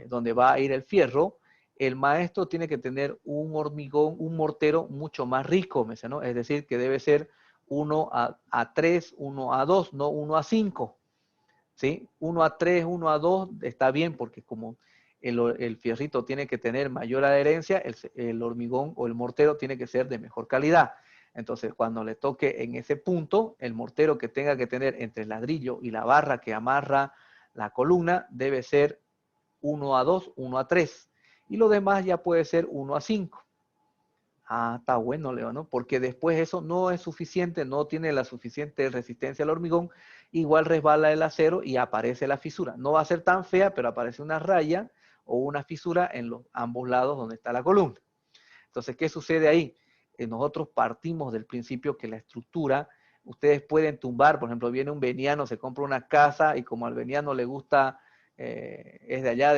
S1: donde va a ir el fierro, el maestro tiene que tener un hormigón, un mortero mucho más rico, ¿no? Es decir, que debe ser 1:3, 1:2, no 1:5. ¿Sí? 1:3, 1:2 está bien, porque como el fierrito tiene que tener mayor adherencia, el hormigón o el mortero tiene que ser de mejor calidad. Entonces, cuando le toque en ese punto, el mortero que tenga que tener entre el ladrillo y la barra que amarra la columna debe ser 1:2, 1:3. Y lo demás ya puede ser 1:5. Ah, está bueno, Leo, ¿no? Porque después eso no es suficiente, no tiene la suficiente resistencia al hormigón, igual resbala el acero y aparece la fisura. No va a ser tan fea, pero aparece una raya o una fisura en ambos lados donde está la columna. Entonces, ¿qué sucede ahí? Nosotros partimos del principio que la estructura, ustedes pueden tumbar, por ejemplo, viene un veniano, se compra una casa y como al veniano le gusta, es de allá,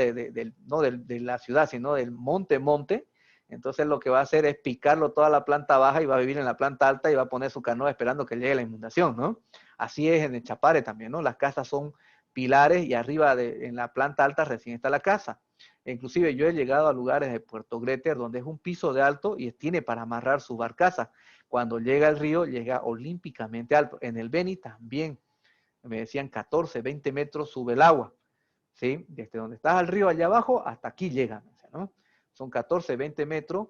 S1: no de la ciudad, sino del monte, entonces lo que va a hacer es picarlo toda la planta baja y va a vivir en la planta alta y va a poner su canoa esperando que llegue la inundación, ¿no? Así es en el Chapare también, ¿no? Las casas son pilares y arriba en la planta alta recién está la casa. Inclusive yo he llegado a lugares de Puerto Greter donde es un piso de alto y tiene para amarrar su barcaza. Cuando llega el río, llega olímpicamente alto. En el Beni también. me decían 14, 20 metros sube el agua, ¿sí? Desde donde está el río allá abajo hasta aquí llegan, ¿no? Son 14, 20 metros.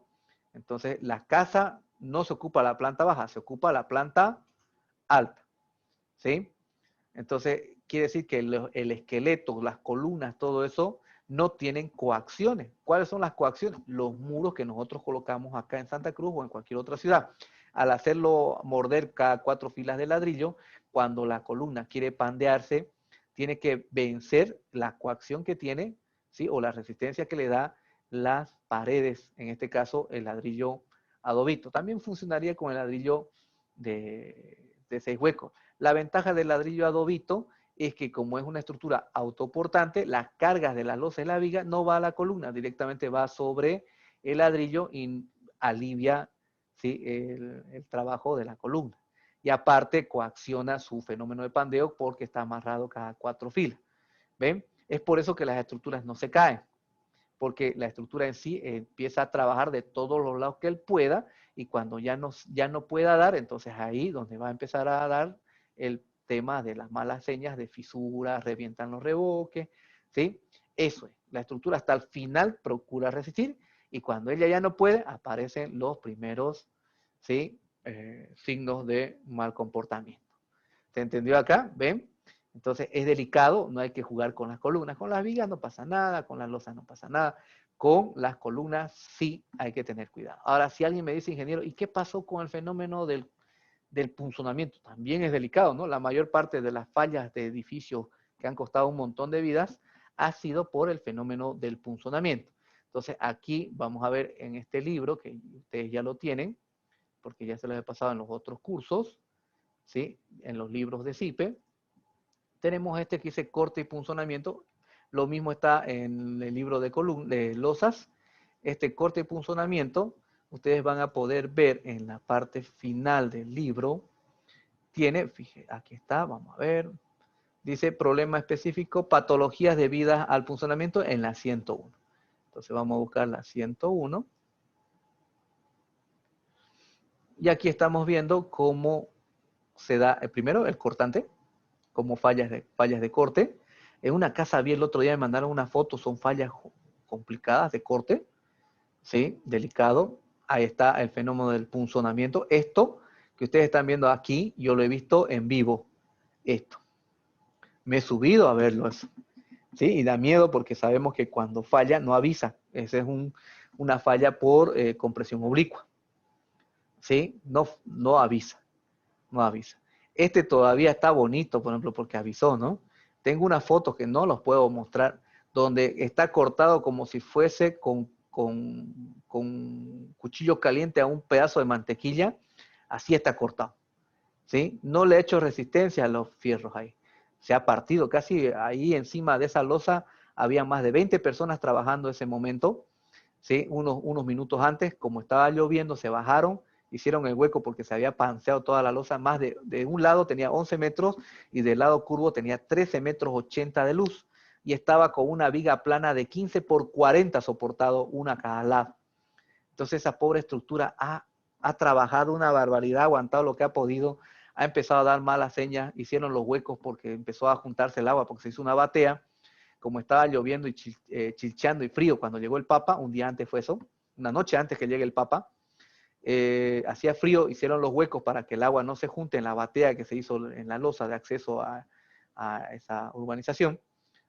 S1: Entonces, la casa no se ocupa la planta baja, se ocupa la planta alta, ¿sí? Entonces, quiere decir que el esqueleto, las columnas, todo eso, no tienen coacciones. ¿Cuáles son las coacciones? Los muros que nosotros colocamos acá en Santa Cruz o en cualquier otra ciudad. Al hacerlo morder cada 4 filas de ladrillo, cuando la columna quiere pandearse, tiene que vencer la coacción que tiene, ¿sí? O la resistencia que le da las paredes, en este caso el ladrillo adobito. También funcionaría con el ladrillo de 6 huecos. La ventaja del ladrillo adobito es que como es una estructura autoportante, las cargas de la losa y la viga no va a la columna, directamente va sobre el ladrillo y alivia, ¿sí? el trabajo de la columna. Y aparte coacciona su fenómeno de pandeo porque está amarrado cada 4 filas. ¿Ven? Es por eso que las estructuras no se caen, porque la estructura en sí empieza a trabajar de todos los lados que él pueda, y cuando ya no pueda dar, entonces ahí donde va a empezar a dar el tema de las malas señas de fisura, revientan los revoques, ¿sí? Eso es. La estructura hasta el final procura resistir, y cuando ella ya no puede, aparecen los primeros, ¿sí? Signos de mal comportamiento. ¿Se entendió acá? ¿Ven? Entonces es delicado, no hay que jugar con las columnas. Con las vigas no pasa nada, con las losas no pasa nada. Con las columnas sí hay que tener cuidado. Ahora, si alguien me dice, ingeniero, ¿y qué pasó con el fenómeno del punzonamiento? También es delicado, ¿no? La mayor parte de las fallas de edificios que han costado un montón de vidas ha sido por el fenómeno del punzonamiento. Entonces aquí vamos a ver en este libro, que ustedes ya lo tienen, porque ya se los he pasado en los otros cursos, ¿sí? En los libros de CIPE. Tenemos este que dice corte y punzonamiento. Lo mismo está en el libro de losas. Este corte y punzonamiento, ustedes van a poder ver en la parte final del libro. Tiene, fíjense, aquí está, vamos a ver. Dice problema específico, patologías debidas al punzonamiento en la 101. Entonces vamos a buscar la 101. Y aquí estamos viendo cómo se da, primero, el cortante, como fallas de corte. En una casa vi el otro día, me mandaron una foto, son fallas complicadas de corte, ¿sí? Delicado. Ahí está el fenómeno del punzonamiento. Esto que ustedes están viendo aquí, yo lo he visto en vivo. Esto. Me he subido a verlo eso. ¿Sí? Y da miedo porque sabemos que cuando falla no avisa. Esa es una falla por compresión oblicua. ¿Sí? No avisa. No avisa. Este todavía está bonito, por ejemplo, porque avisó, ¿no? Tengo unas fotos que no los puedo mostrar, donde está cortado como si fuese con cuchillo caliente a un pedazo de mantequilla. Así está cortado, ¿sí? No le he hecho resistencia a los fierros ahí. Se ha partido casi ahí encima de esa losa. Había más de 20 personas trabajando ese momento, ¿sí? Unos minutos antes, como estaba lloviendo, se bajaron, hicieron el hueco porque se había panceado toda la losa. Más de un lado tenía 11 metros y del lado curvo tenía 13 metros 80 de luz. Y estaba con una viga plana de 15 por 40 soportado, una a cada lado. Entonces esa pobre estructura ha trabajado una barbaridad, ha aguantado lo que ha podido, ha empezado a dar malas señas, hicieron los huecos porque empezó a juntarse el agua, porque se hizo una batea. Como estaba lloviendo y chilcheando y frío cuando llegó el Papa, un día antes fue eso, una noche antes que llegue el Papa, hacía frío, hicieron los huecos para que el agua no se junte en la batea que se hizo en la losa de acceso a esa urbanización,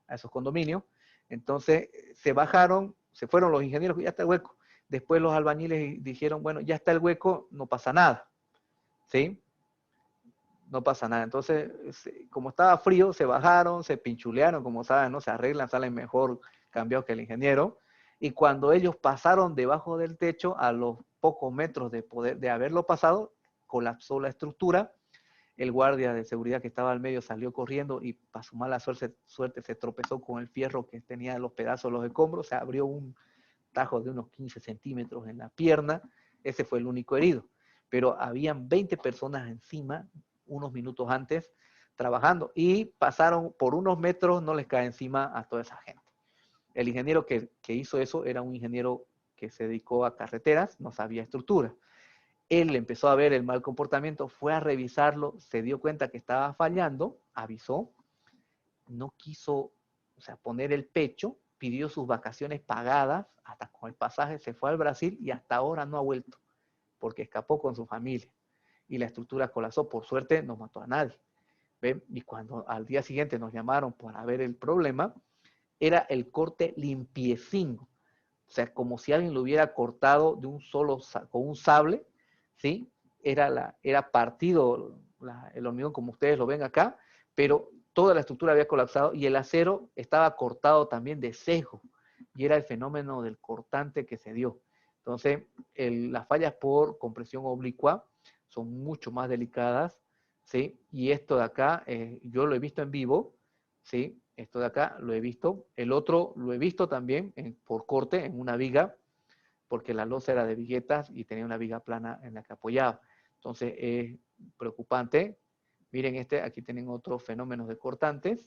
S1: a esos condominios. Entonces se bajaron, se fueron los ingenieros, ya está el hueco. Después los albañiles dijeron, bueno, ya está el hueco, no pasa nada, ¿sí? No pasa nada. Entonces, como estaba frío, se bajaron, se pinchulearon, como saben, ¿no? Se arreglan, salen mejor cambiados que el ingeniero. Y cuando ellos pasaron debajo del techo, a los pocos metros de haberlo pasado, colapsó la estructura. El guardia de seguridad que estaba al medio salió corriendo y para su mala suerte se tropezó con el fierro que tenía los pedazos, los escombros, se abrió un tajo de unos 15 centímetros en la pierna. Ese fue el único herido. Pero habían 20 personas encima unos minutos antes trabajando y pasaron por unos metros, no les cae encima a toda esa gente. El ingeniero que hizo eso era un ingeniero que se dedicó a carreteras, no sabía estructura. Él empezó a ver el mal comportamiento, fue a revisarlo, se dio cuenta que estaba fallando, avisó, no quiso, o sea, poner el pecho, pidió sus vacaciones pagadas, hasta con el pasaje se fue al Brasil y hasta ahora no ha vuelto, porque escapó con su familia y la estructura colapsó. Por suerte no mató a nadie. ¿Ven? Y cuando al día siguiente nos llamaron para ver el problema, era el corte limpiecín, o sea, como si alguien lo hubiera cortado de un solo, con un sable, ¿sí? Era partido el hormigón como ustedes lo ven acá, pero toda la estructura había colapsado y el acero estaba cortado también de sesgo, y era el fenómeno del cortante que se dio. Entonces, las fallas por compresión oblicua son mucho más delicadas, ¿sí? Y esto de acá, yo lo he visto en vivo, ¿sí? Esto de acá lo he visto. El otro lo he visto también por corte en una viga, porque la losa era de viguetas y tenía una viga plana en la que apoyaba. Entonces es preocupante. Miren aquí tienen otros fenómenos de cortantes.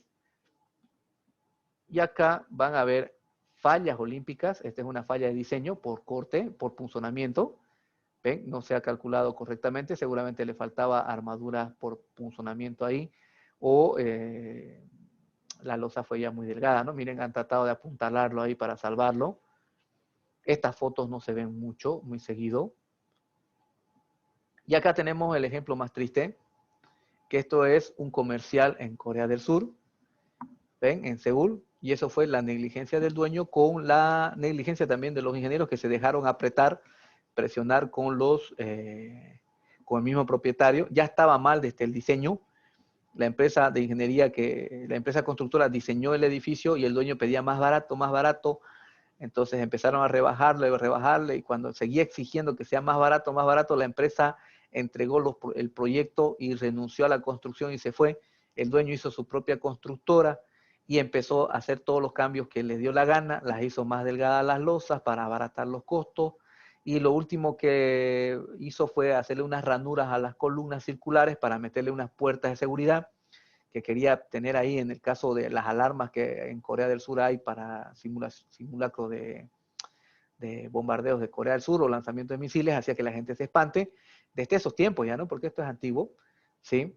S1: Y acá van a ver fallas olímpicas. Esta es una falla de diseño por corte, por punzonamiento. ¿Ven? No se ha calculado correctamente. Seguramente le faltaba armadura por punzonamiento ahí. O la losa fue ya muy delgada, ¿no? Miren, han tratado de apuntalarlo ahí para salvarlo. Estas fotos no se ven mucho, muy seguido. Y acá tenemos el ejemplo más triste, que esto es un comercial en Corea del Sur, ¿ven? En Seúl, y eso fue la negligencia del dueño con la negligencia también de los ingenieros que se dejaron apretar, presionar con el mismo propietario. Ya estaba mal desde el diseño. La empresa de ingeniería, la empresa constructora diseñó el edificio y el dueño pedía más barato. Entonces empezaron a rebajarle, y cuando seguía exigiendo que sea más barato, la empresa entregó el proyecto y renunció a la construcción y se fue. El dueño hizo su propia constructora y empezó a hacer todos los cambios que le dio la gana, las hizo más delgadas las losas para abaratar los costos, y lo último que hizo fue hacerle unas ranuras a las columnas circulares para meterle unas puertas de seguridad que quería tener ahí en el caso de las alarmas que en Corea del Sur hay para simulacro de bombardeos de Corea del Sur o lanzamiento de misiles, hacía que la gente se espante desde esos tiempos ya, ¿no? Porque esto es antiguo, ¿sí?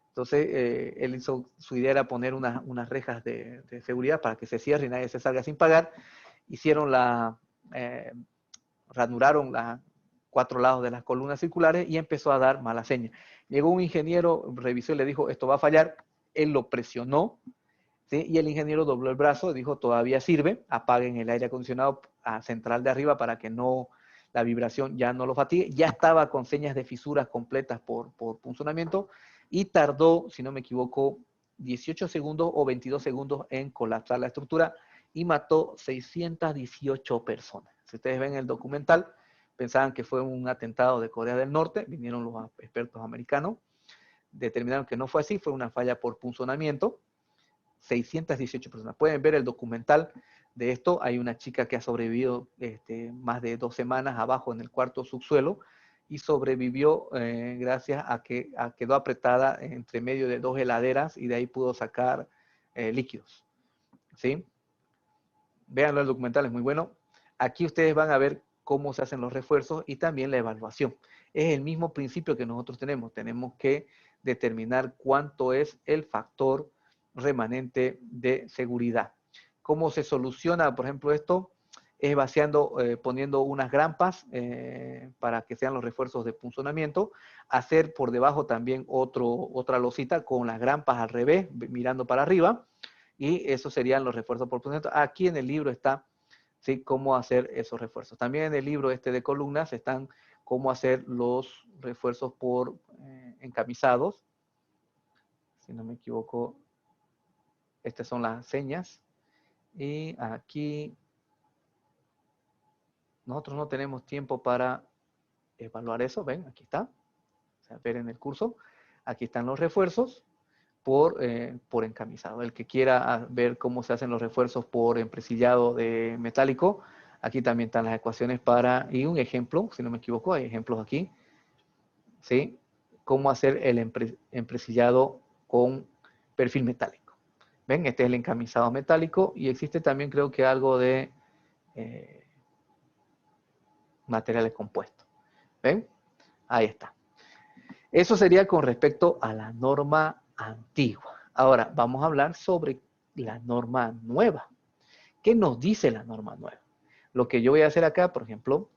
S1: Entonces, él su idea era poner unas rejas de seguridad para que se cierre y nadie se salga sin pagar. Hicieron ranuraron los 4 lados de las columnas circulares y empezó a dar mala seña. Llegó un ingeniero, revisó y le dijo, esto va a fallar. Él lo presionó, ¿sí? Y el ingeniero dobló el brazo, dijo, todavía sirve, apaguen el aire acondicionado a central de arriba para que no, la vibración ya no lo fatigue. Ya estaba con señas de fisuras completas por punzonamiento y tardó, si no me equivoco, 18 segundos o 22 segundos en colapsar la estructura y mató 618 personas. Si ustedes ven el documental, pensaban que fue un atentado de Corea del Norte, vinieron los expertos americanos, determinaron que no fue así, fue una falla por punzonamiento. 618 personas. Pueden ver el documental de esto. Hay una chica que ha sobrevivido más de 2 semanas abajo en el cuarto subsuelo y sobrevivió gracias a que quedó apretada entre medio de 2 heladeras y de ahí pudo sacar líquidos. ¿Sí? Véanlo, el documental es muy bueno. Aquí ustedes van a ver cómo se hacen los refuerzos y también la evaluación. Es el mismo principio que nosotros tenemos. Tenemos que determinar cuánto es el factor remanente de seguridad. ¿Cómo se soluciona, por ejemplo, esto? Es vaciando, poniendo unas grampas para que sean los refuerzos de punzonamiento, hacer por debajo también otra losita con las grampas al revés, mirando para arriba, y esos serían los refuerzos por punzonamiento. Aquí en el libro está, ¿sí?, cómo hacer esos refuerzos. También en el libro de columnas están cómo hacer los refuerzos por encamisados. Si no me equivoco, estas son las señas. Y aquí nosotros no tenemos tiempo para evaluar eso. Ven, aquí está. O sea, ver en el curso. Aquí están los refuerzos por encamisado. El que quiera ver cómo se hacen los refuerzos por empresillado de metálico, aquí también están las ecuaciones y un ejemplo, si no me equivoco, hay ejemplos aquí, ¿sí? Cómo hacer el empresillado con perfil metálico. ¿Ven? Este es el encamisado metálico y existe también, creo que algo de materiales compuestos. ¿Ven? Ahí está. Eso sería con respecto a la norma antigua. Ahora, vamos a hablar sobre la norma nueva. ¿Qué nos dice la norma nueva? Lo que yo voy a hacer acá, por ejemplo,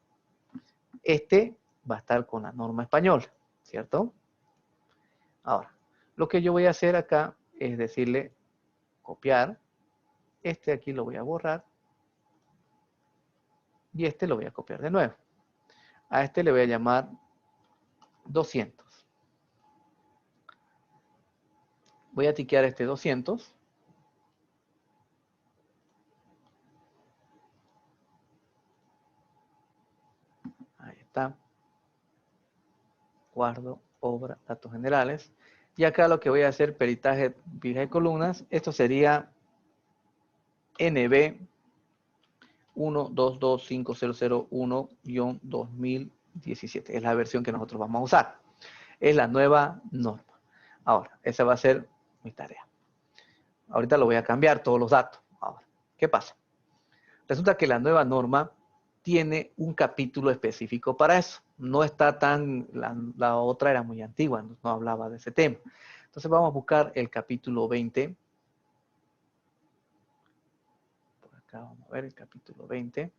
S1: este va a estar con la norma española, ¿cierto? Ahora, lo que yo voy a hacer acá es decirle copiar. Este aquí lo voy a borrar. Y este lo voy a copiar de nuevo. A este le voy a llamar 200. Voy a tiquear este 200. Ahí está. Guardo, obra, datos generales. Y acá lo que voy a hacer, peritaje, viaje de columnas. Esto sería NB 1225001-2017. Es la versión que nosotros vamos a usar. Es la nueva norma. Ahora, esa va a ser mi tarea. Ahorita lo voy a cambiar todos los datos. Ahora, ¿qué pasa? Resulta que la nueva norma tiene un capítulo específico para eso. No está tan, la otra era muy antigua, no hablaba de ese tema. Entonces vamos a buscar el capítulo 20. Por acá vamos a ver el capítulo 20.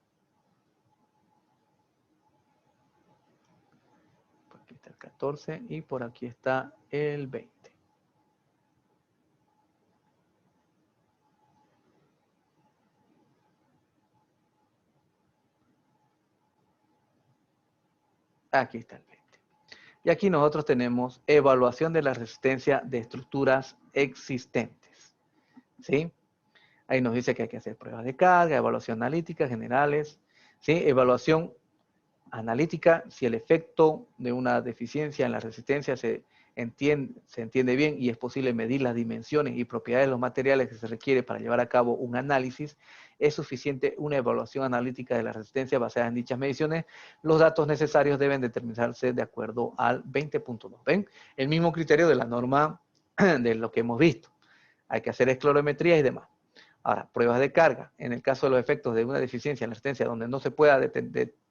S1: Por aquí está el 14 y por aquí está el 20. Aquí está el 20. Y aquí nosotros tenemos evaluación de la resistencia de estructuras existentes. ¿Sí? Ahí nos dice que hay que hacer pruebas de carga, evaluación analítica, generales, ¿sí? Evaluación analítica, si el efecto de una deficiencia en la resistencia se entiende bien y es posible medir las dimensiones y propiedades de los materiales que se requiere para llevar a cabo un análisis, es suficiente una evaluación analítica de la resistencia basada en dichas mediciones. Los datos necesarios deben determinarse de acuerdo al 20.2. ¿Ven? El mismo criterio de la norma de lo que hemos visto. Hay que hacer esclerometría y demás. Ahora, pruebas de carga. En el caso de los efectos de una deficiencia en la resistencia donde no se pueda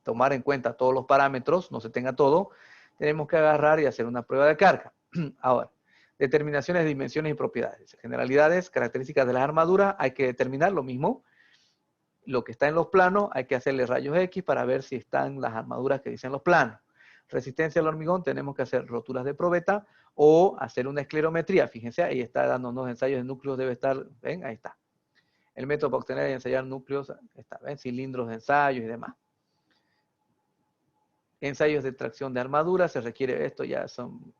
S1: tomar en cuenta todos los parámetros, no se tenga todo, tenemos que agarrar y hacer una prueba de carga. Ahora, determinaciones de dimensiones y propiedades. Generalidades, características de las armaduras, hay que determinar lo mismo. Lo que está en los planos, hay que hacerle rayos X para ver si están las armaduras que dicen los planos. Resistencia al hormigón, tenemos que hacer roturas de probeta o hacer una esclerometría. Fíjense, ahí está dando unos ensayos de núcleos, debe estar, ven, ahí está. El método para obtener y ensayar núcleos, está, ¿ven? Cilindros de ensayos y demás. Ensayos de tracción de armadura, se requiere, esto ya son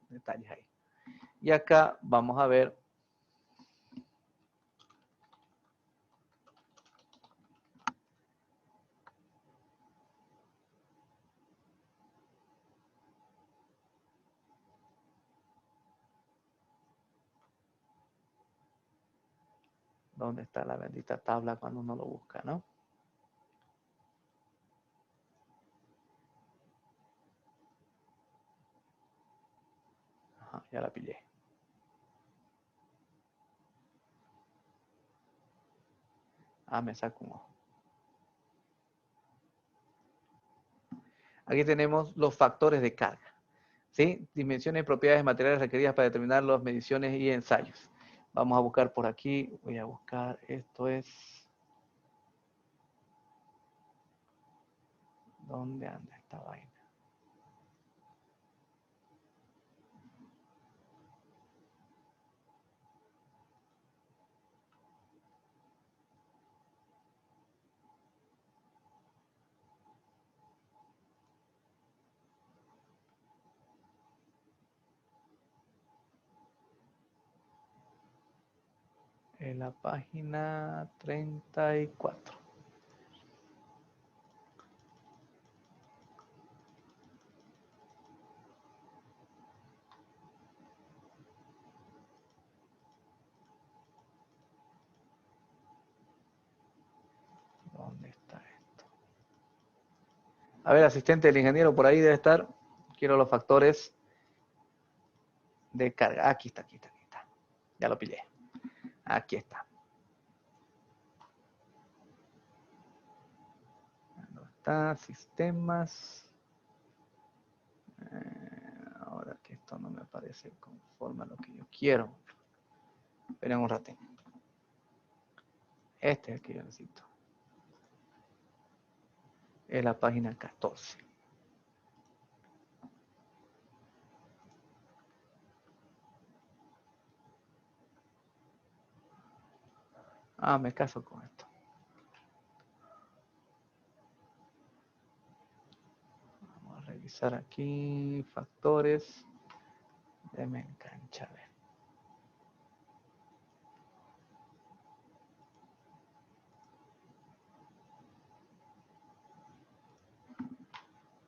S1: detalles ahí. Y acá vamos a ver dónde está la bendita tabla cuando uno lo busca, ¿no? Ajá, ya la pillé. Ah, me saco un ojo. Aquí tenemos los factores de carga, ¿sí? Dimensiones y propiedades materiales requeridas para determinar las mediciones y ensayos. Vamos a buscar por aquí, voy a buscar, esto es... ¿Dónde anda esta vaina? En la página 34. ¿Dónde está esto? A ver, asistente del ingeniero, por ahí debe estar. Quiero los factores de carga. Aquí está, aquí está, aquí está. Ya lo pillé. Aquí está. ¿Dónde está? Sistemas. Ahora que esto no me parece conforme a lo que yo quiero. Esperen un ratito. Este es el que yo necesito. Es la página 14. Ah, me caso con esto. Vamos a revisar aquí factores. Déjame enganchar.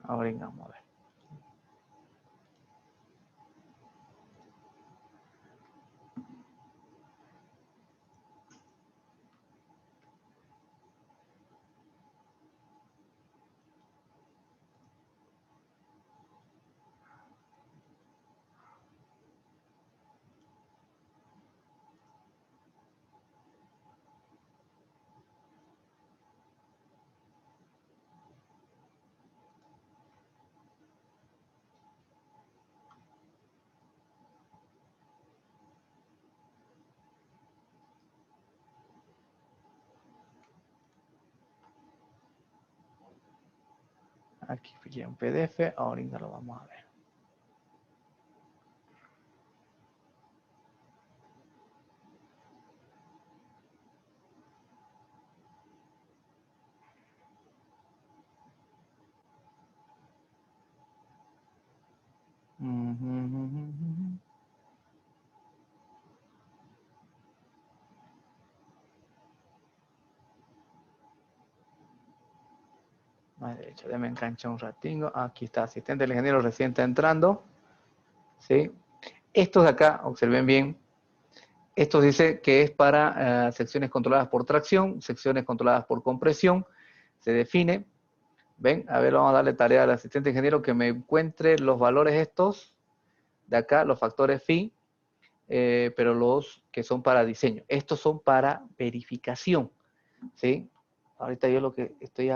S1: Ahora vamos a ver. Aquí pillé un PDF, ahorita lo vamos a ver. Más derecho, déjame enganchar un ratingo. Aquí está, asistente del ingeniero recién está entrando. ¿Sí? Estos de acá, observen bien, esto dice que es para secciones controladas por tracción, secciones controladas por compresión. Se define. Ven, a ver, vamos a darle tarea al asistente ingeniero que me encuentre los valores estos de acá, los factores phi, pero los que son para diseño. Estos son para verificación. ¿Sí? Ahorita yo lo que estoy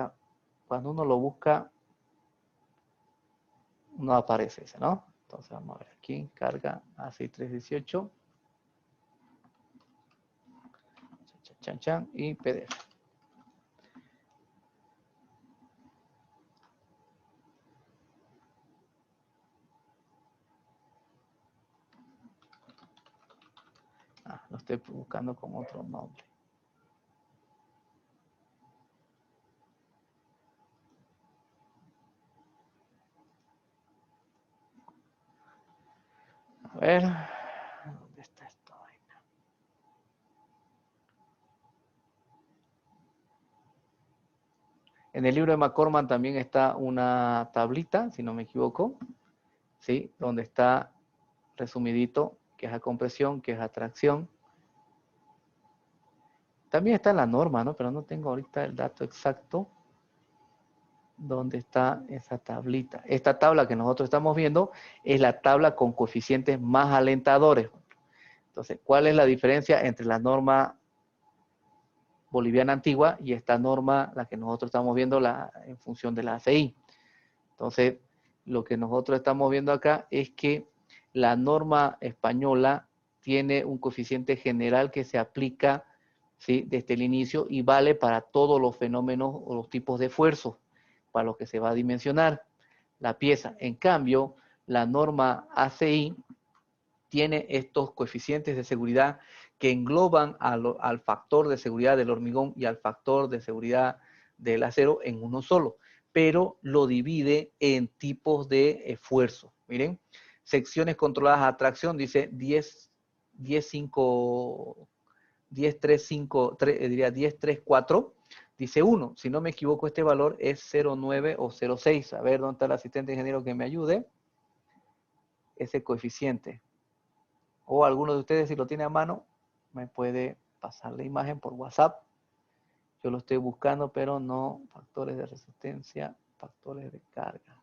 S1: cuando uno lo busca, no aparece ese, ¿no? Entonces vamos a ver aquí, carga A6318. Chan, chan, y PDF. Lo estoy buscando con otro nombre. A ver, ¿dónde está esto? En el libro de McCormack también está una tablita, si no me equivoco, ¿sí? Donde está resumidito qué es la compresión, qué es la tracción. También está en la norma, ¿no? Pero no tengo ahorita el dato exacto dónde está esa tablita. Esta tabla que nosotros estamos viendo es la tabla con coeficientes más alentadores. Entonces, ¿cuál es la diferencia entre la norma boliviana antigua y esta norma, la que nosotros estamos viendo en función de la ACI? Entonces, lo que nosotros estamos viendo acá es que la norma española tiene un coeficiente general que se aplica, ¿sí?, desde el inicio y vale para todos los fenómenos o los tipos de esfuerzos para los que se va a dimensionar la pieza. En cambio, la norma ACI tiene estos coeficientes de seguridad que engloban al factor de seguridad del hormigón y al factor de seguridad del acero en uno solo, pero lo divide en tipos de esfuerzo. Miren, secciones controladas a tracción dice 10, 10, 5, 10, 3, 5, 3, diría 10, 3, 4, dice 1. Si no me equivoco, este valor es 0,9 o 0,6. A ver, ¿dónde está el asistente ingeniero que me ayude? Ese coeficiente. O alguno de ustedes, si lo tiene a mano, me puede pasar la imagen por WhatsApp. Yo lo estoy buscando, pero no factores de resistencia, factores de carga.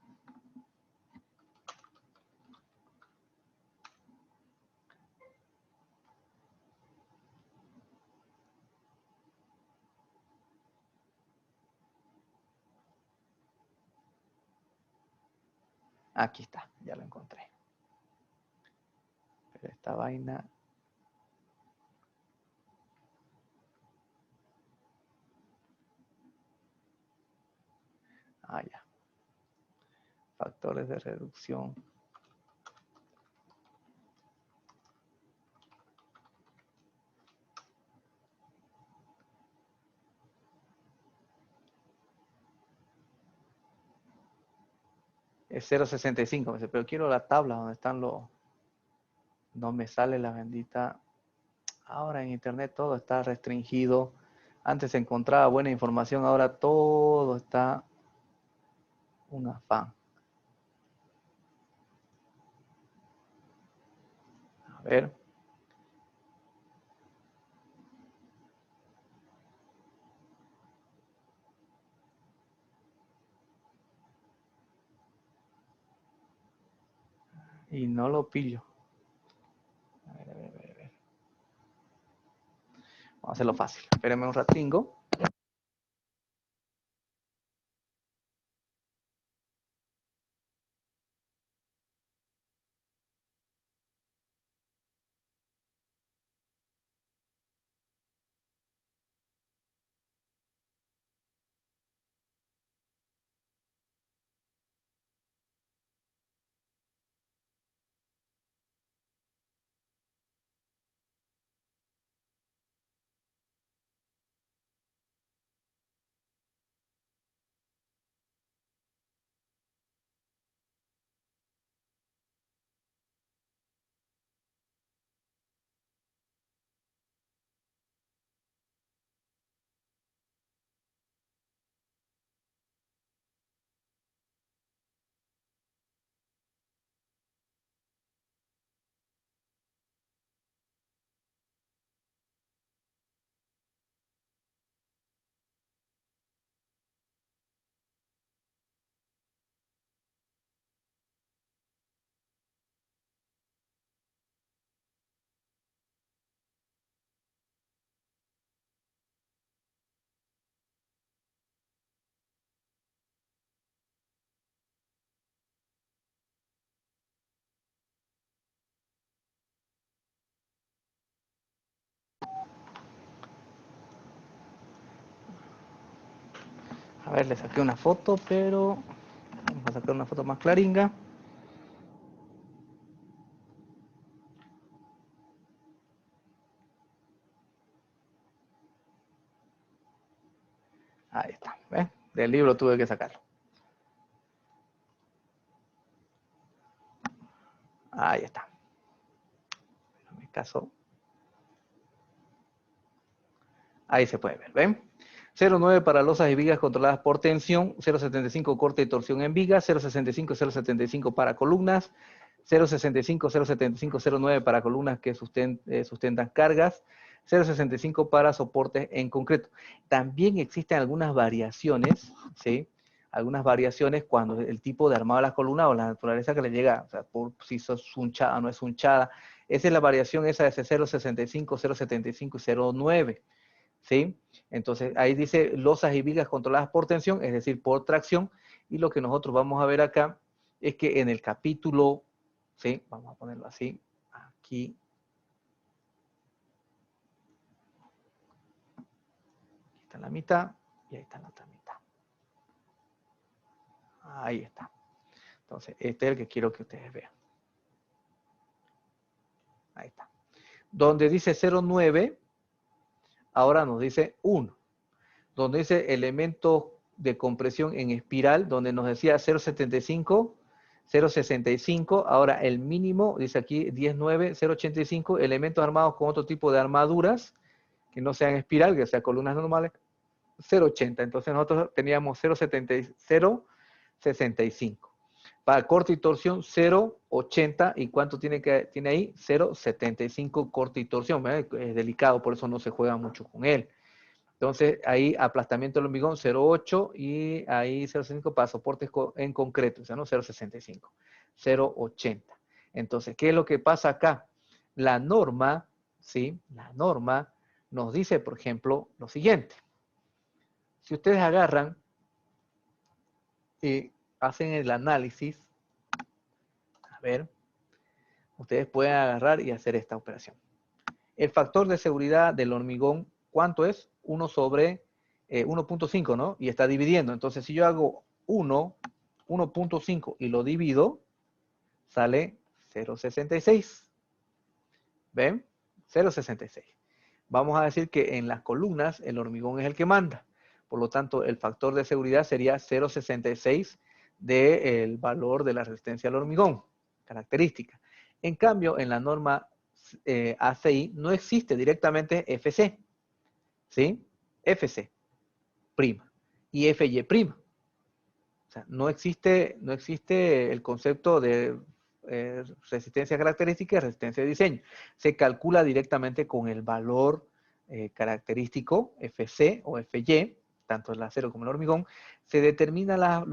S1: Aquí está, ya lo encontré. Pero esta vaina... Ah, ya. Factores de reducción. Es 0,65, pero quiero la tabla donde están los... No me sale la bendita... Ahora en internet todo está restringido. Antes se encontraba buena información, ahora todo está un afán. A ver. Y no lo pillo. A ver, a ver, a ver, a ver. Vamos a hacerlo fácil. Espérenme un ratingo. A ver, le saqué una foto, pero vamos a sacar una foto más claringa. Ahí está, ¿ves? Del libro tuve que sacarlo. Ahí está. En mi caso, ahí se puede ver, ¿ven? 0,9 para losas y vigas controladas por tensión, 0,75 corte y torsión en vigas, 0,65, 0,75 para columnas, 0,65, 0,75, 0,9 para columnas que sustentan cargas, 0,65 para soportes en concreto. También existen algunas variaciones, ¿sí? Algunas variaciones cuando el tipo de armado de la columna o la naturaleza que le llega, o sea, por si sos hunchada o no es hunchada. Esa es la variación esa de ese 0,65, 0,75 y 0,9. ¿Sí? Entonces, ahí dice losas y vigas controladas por tensión, es decir, por tracción, y lo que nosotros vamos a ver acá es que en el capítulo, ¿sí? Vamos a ponerlo así, aquí está la mitad, y ahí está la otra mitad. Ahí está. Entonces, este es el que quiero que ustedes vean. Ahí está. Donde dice 0,9, ahora nos dice 1. Donde dice elementos de compresión en espiral, donde nos decía 0,75, 0,65, ahora el mínimo, dice aquí 10,9, 0,85, elementos armados con otro tipo de armaduras, que no sean espiral, que sean columnas normales, 0,80. Entonces nosotros teníamos 0,65. Para corte y torsión, 0,80. ¿Y cuánto tiene ahí? 0,75 corte y torsión. Es delicado, por eso no se juega mucho con él. Entonces, ahí aplastamiento del hormigón 0,8 y ahí 0,5 para soportes en concreto, o sea, no 0,65, 0,80. Entonces, ¿qué es lo que pasa acá? La norma, ¿sí? La norma nos dice, por ejemplo, lo siguiente. Si ustedes agarran y hacen el análisis A ver, ustedes pueden agarrar y hacer esta operación. El factor de seguridad del hormigón, ¿cuánto es? 1 sobre 1.5, ¿no? Y está dividiendo. Entonces, si yo hago 1.5 y lo divido, sale 0.66. ¿Ven? 0.66. Vamos a decir que en las columnas el hormigón es el que manda. Por lo tanto, el factor de seguridad sería 0.66 del valor de la resistencia al hormigón, característica. En cambio, en la norma ACI no existe directamente FC, ¿sí? FC', y FY'. O sea, no existe el concepto de resistencia característica y resistencia de diseño. Se calcula directamente con el valor característico, FC o FY, tanto el acero como el hormigón. Se determina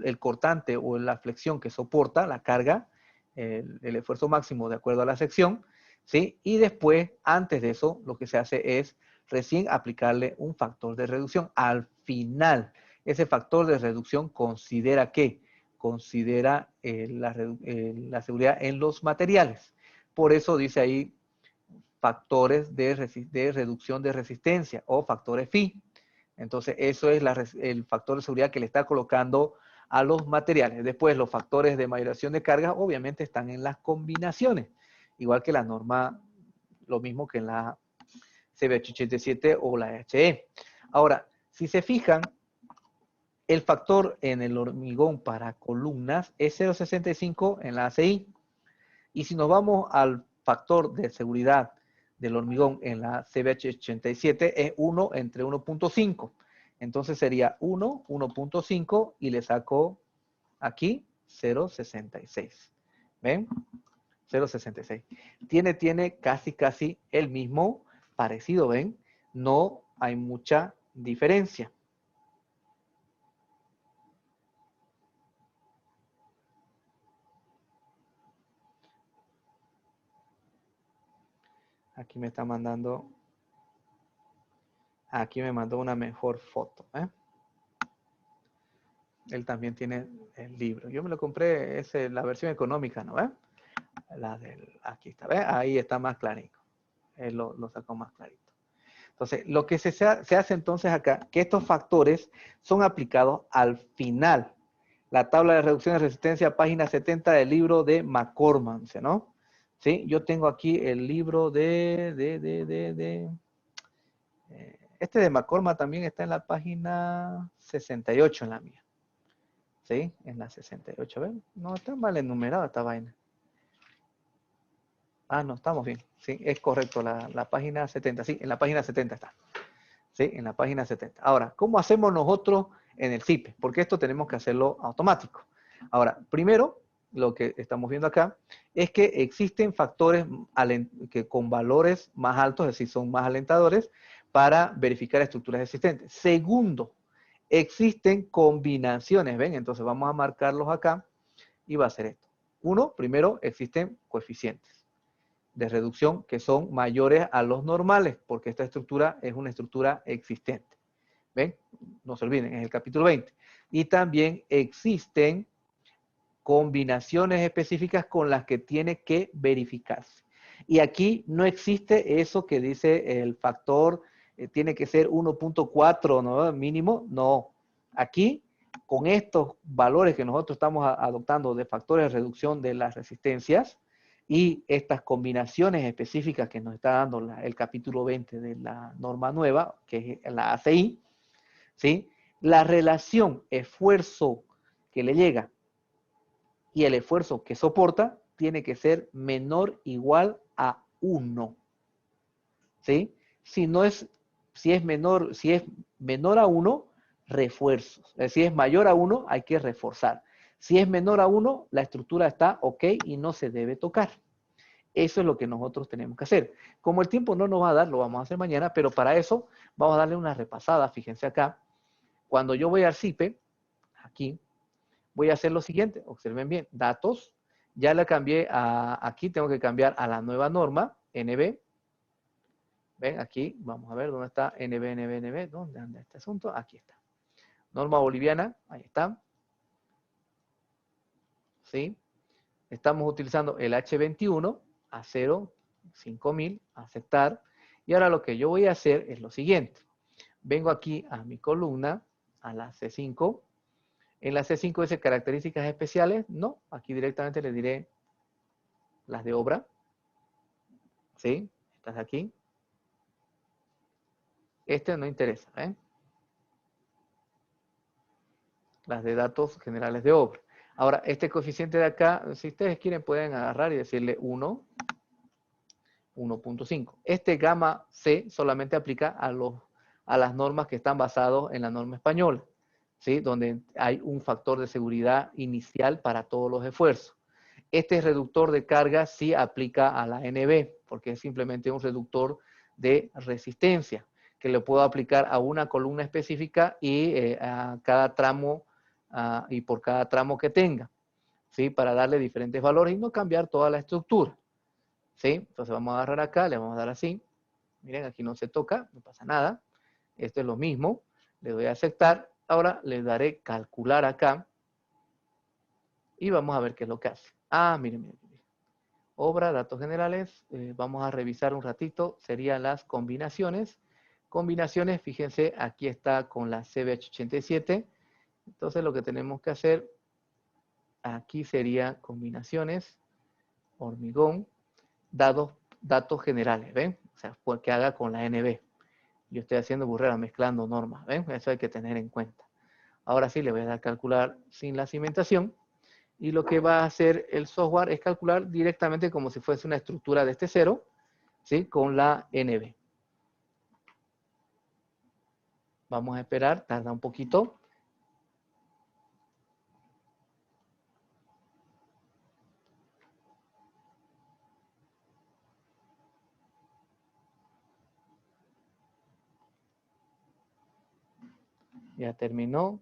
S1: el cortante o la flexión que soporta la carga, el esfuerzo máximo de acuerdo a la sección, ¿sí? Y después, antes de eso, lo que se hace es recién aplicarle un factor de reducción. Al final, ese factor de reducción considera ¿qué? Considera la seguridad en los materiales. Por eso dice ahí factores de reducción de resistencia o factores phi. Entonces, eso es el factor de seguridad que le está colocando a los materiales. Después, los factores de moderación de carga, obviamente, están en las combinaciones. Igual que la norma, lo mismo que en la CBH87 o la HE. Ahora, si se fijan, el factor en el hormigón para columnas es 0.65 en la ACI. Y si nos vamos al factor de seguridad del hormigón en la CBH87 es 1 entre 1.5. Entonces sería 1, 1.5 y le saco aquí 0.66. ¿Ven? 0.66. Tiene casi el mismo parecido, ¿ven? No hay mucha diferencia. Aquí me está mandando, aquí me mandó una mejor foto. Él también tiene el libro. Yo me lo compré, es la versión económica, ¿no? Aquí está, ¿ves? Ahí está más clarito. Él lo sacó más clarito. Entonces, lo que se hace entonces acá, que estos factores son aplicados al final. La tabla de reducción de resistencia, página 70 del libro de McCorman, ¿no? ¿Sí? Yo tengo aquí el libro este de McCorman también está en la página 68 en la mía. ¿Sí? En la 68, ¿ven? No está mal enumerada esta vaina. Ah, no, estamos bien. Sí, es correcto, la página 70. Sí, en la página 70 está. Sí, en la página 70. Ahora, ¿cómo hacemos nosotros en el CIPE? Porque esto tenemos que hacerlo automático. Ahora, primero, lo que estamos viendo acá es que existen factores que con valores más altos, es decir, son más alentadores para verificar estructuras existentes. Segundo, existen combinaciones, ¿ven? Entonces vamos a marcarlos acá y va a ser esto. Uno, primero, existen coeficientes de reducción que son mayores a los normales, porque esta estructura es una estructura existente. ¿Ven? No se olviden, es el capítulo 20. Y también existen combinaciones específicas con las que tiene que verificarse. Y aquí no existe eso que dice el factor tiene que ser 1.4, ¿no? Mínimo. No. Aquí, con estos valores que nosotros estamos adoptando de factores de reducción de las resistencias y estas combinaciones específicas que nos está dando el capítulo 20 de la norma nueva, que es la ACI, ¿sí? La relación esfuerzo que le llega y el esfuerzo que soporta tiene que ser menor o igual a 1. ¿Sí? Si es menor a 1, refuerzos. Si es mayor a 1, hay que reforzar. Si es menor a 1, la estructura está ok y no se debe tocar. Eso es lo que nosotros tenemos que hacer. Como el tiempo no nos va a dar, lo vamos a hacer mañana, pero para eso vamos a darle una repasada. Fíjense acá. Cuando yo voy al CIPE, aquí, voy a hacer lo siguiente. Observen bien. Datos. Ya la cambié aquí, tengo que cambiar a la nueva norma, NB. Ven, aquí, vamos a ver dónde está NB. ¿Dónde anda este asunto? Aquí está. Norma boliviana, ahí está. ¿Sí? Estamos utilizando el H21, A0, 5000, aceptar. Y ahora lo que yo voy a hacer es lo siguiente. Vengo aquí a mi columna, a la C5. En la C5 dice características especiales. No, aquí directamente le diré las de obra. ¿Sí? Estas de aquí. Este no interesa, ¿eh? Las de datos generales de obra. Ahora, este coeficiente de acá, si ustedes quieren, pueden agarrar y decirle 1, 1.5. Este gamma C solamente aplica a las normas que están basadas en la norma española, ¿sí? Donde hay un factor de seguridad inicial para todos los esfuerzos. Este reductor de carga sí aplica a la NB, porque es simplemente un reductor de resistencia, que le puedo aplicar a una columna específica y a cada tramo, y por cada tramo que tenga, ¿sí? Para darle diferentes valores y no cambiar toda la estructura, ¿sí? Entonces vamos a agarrar acá, le vamos a dar así. Miren, aquí no se toca, no pasa nada. Esto es lo mismo. Le doy a aceptar. Ahora le daré calcular acá. Y vamos a ver qué es lo que hace. Ah, miren, miren. Obra, datos generales. Vamos a revisar un ratito. Serían las combinaciones. Combinaciones, fíjense, aquí está con la CBH87. Entonces lo que tenemos que hacer aquí sería combinaciones, hormigón, datos generales, ¿ven? O sea, que haga con la NB. Yo estoy haciendo burrera, mezclando normas, ¿ven? Eso hay que tener en cuenta. Ahora sí, le voy a dar calcular sin la cimentación. Y lo que va a hacer el software es calcular directamente como si fuese una estructura de este cero, ¿sí? Con la NB. Vamos a esperar, tarda un poquito. Ya terminó.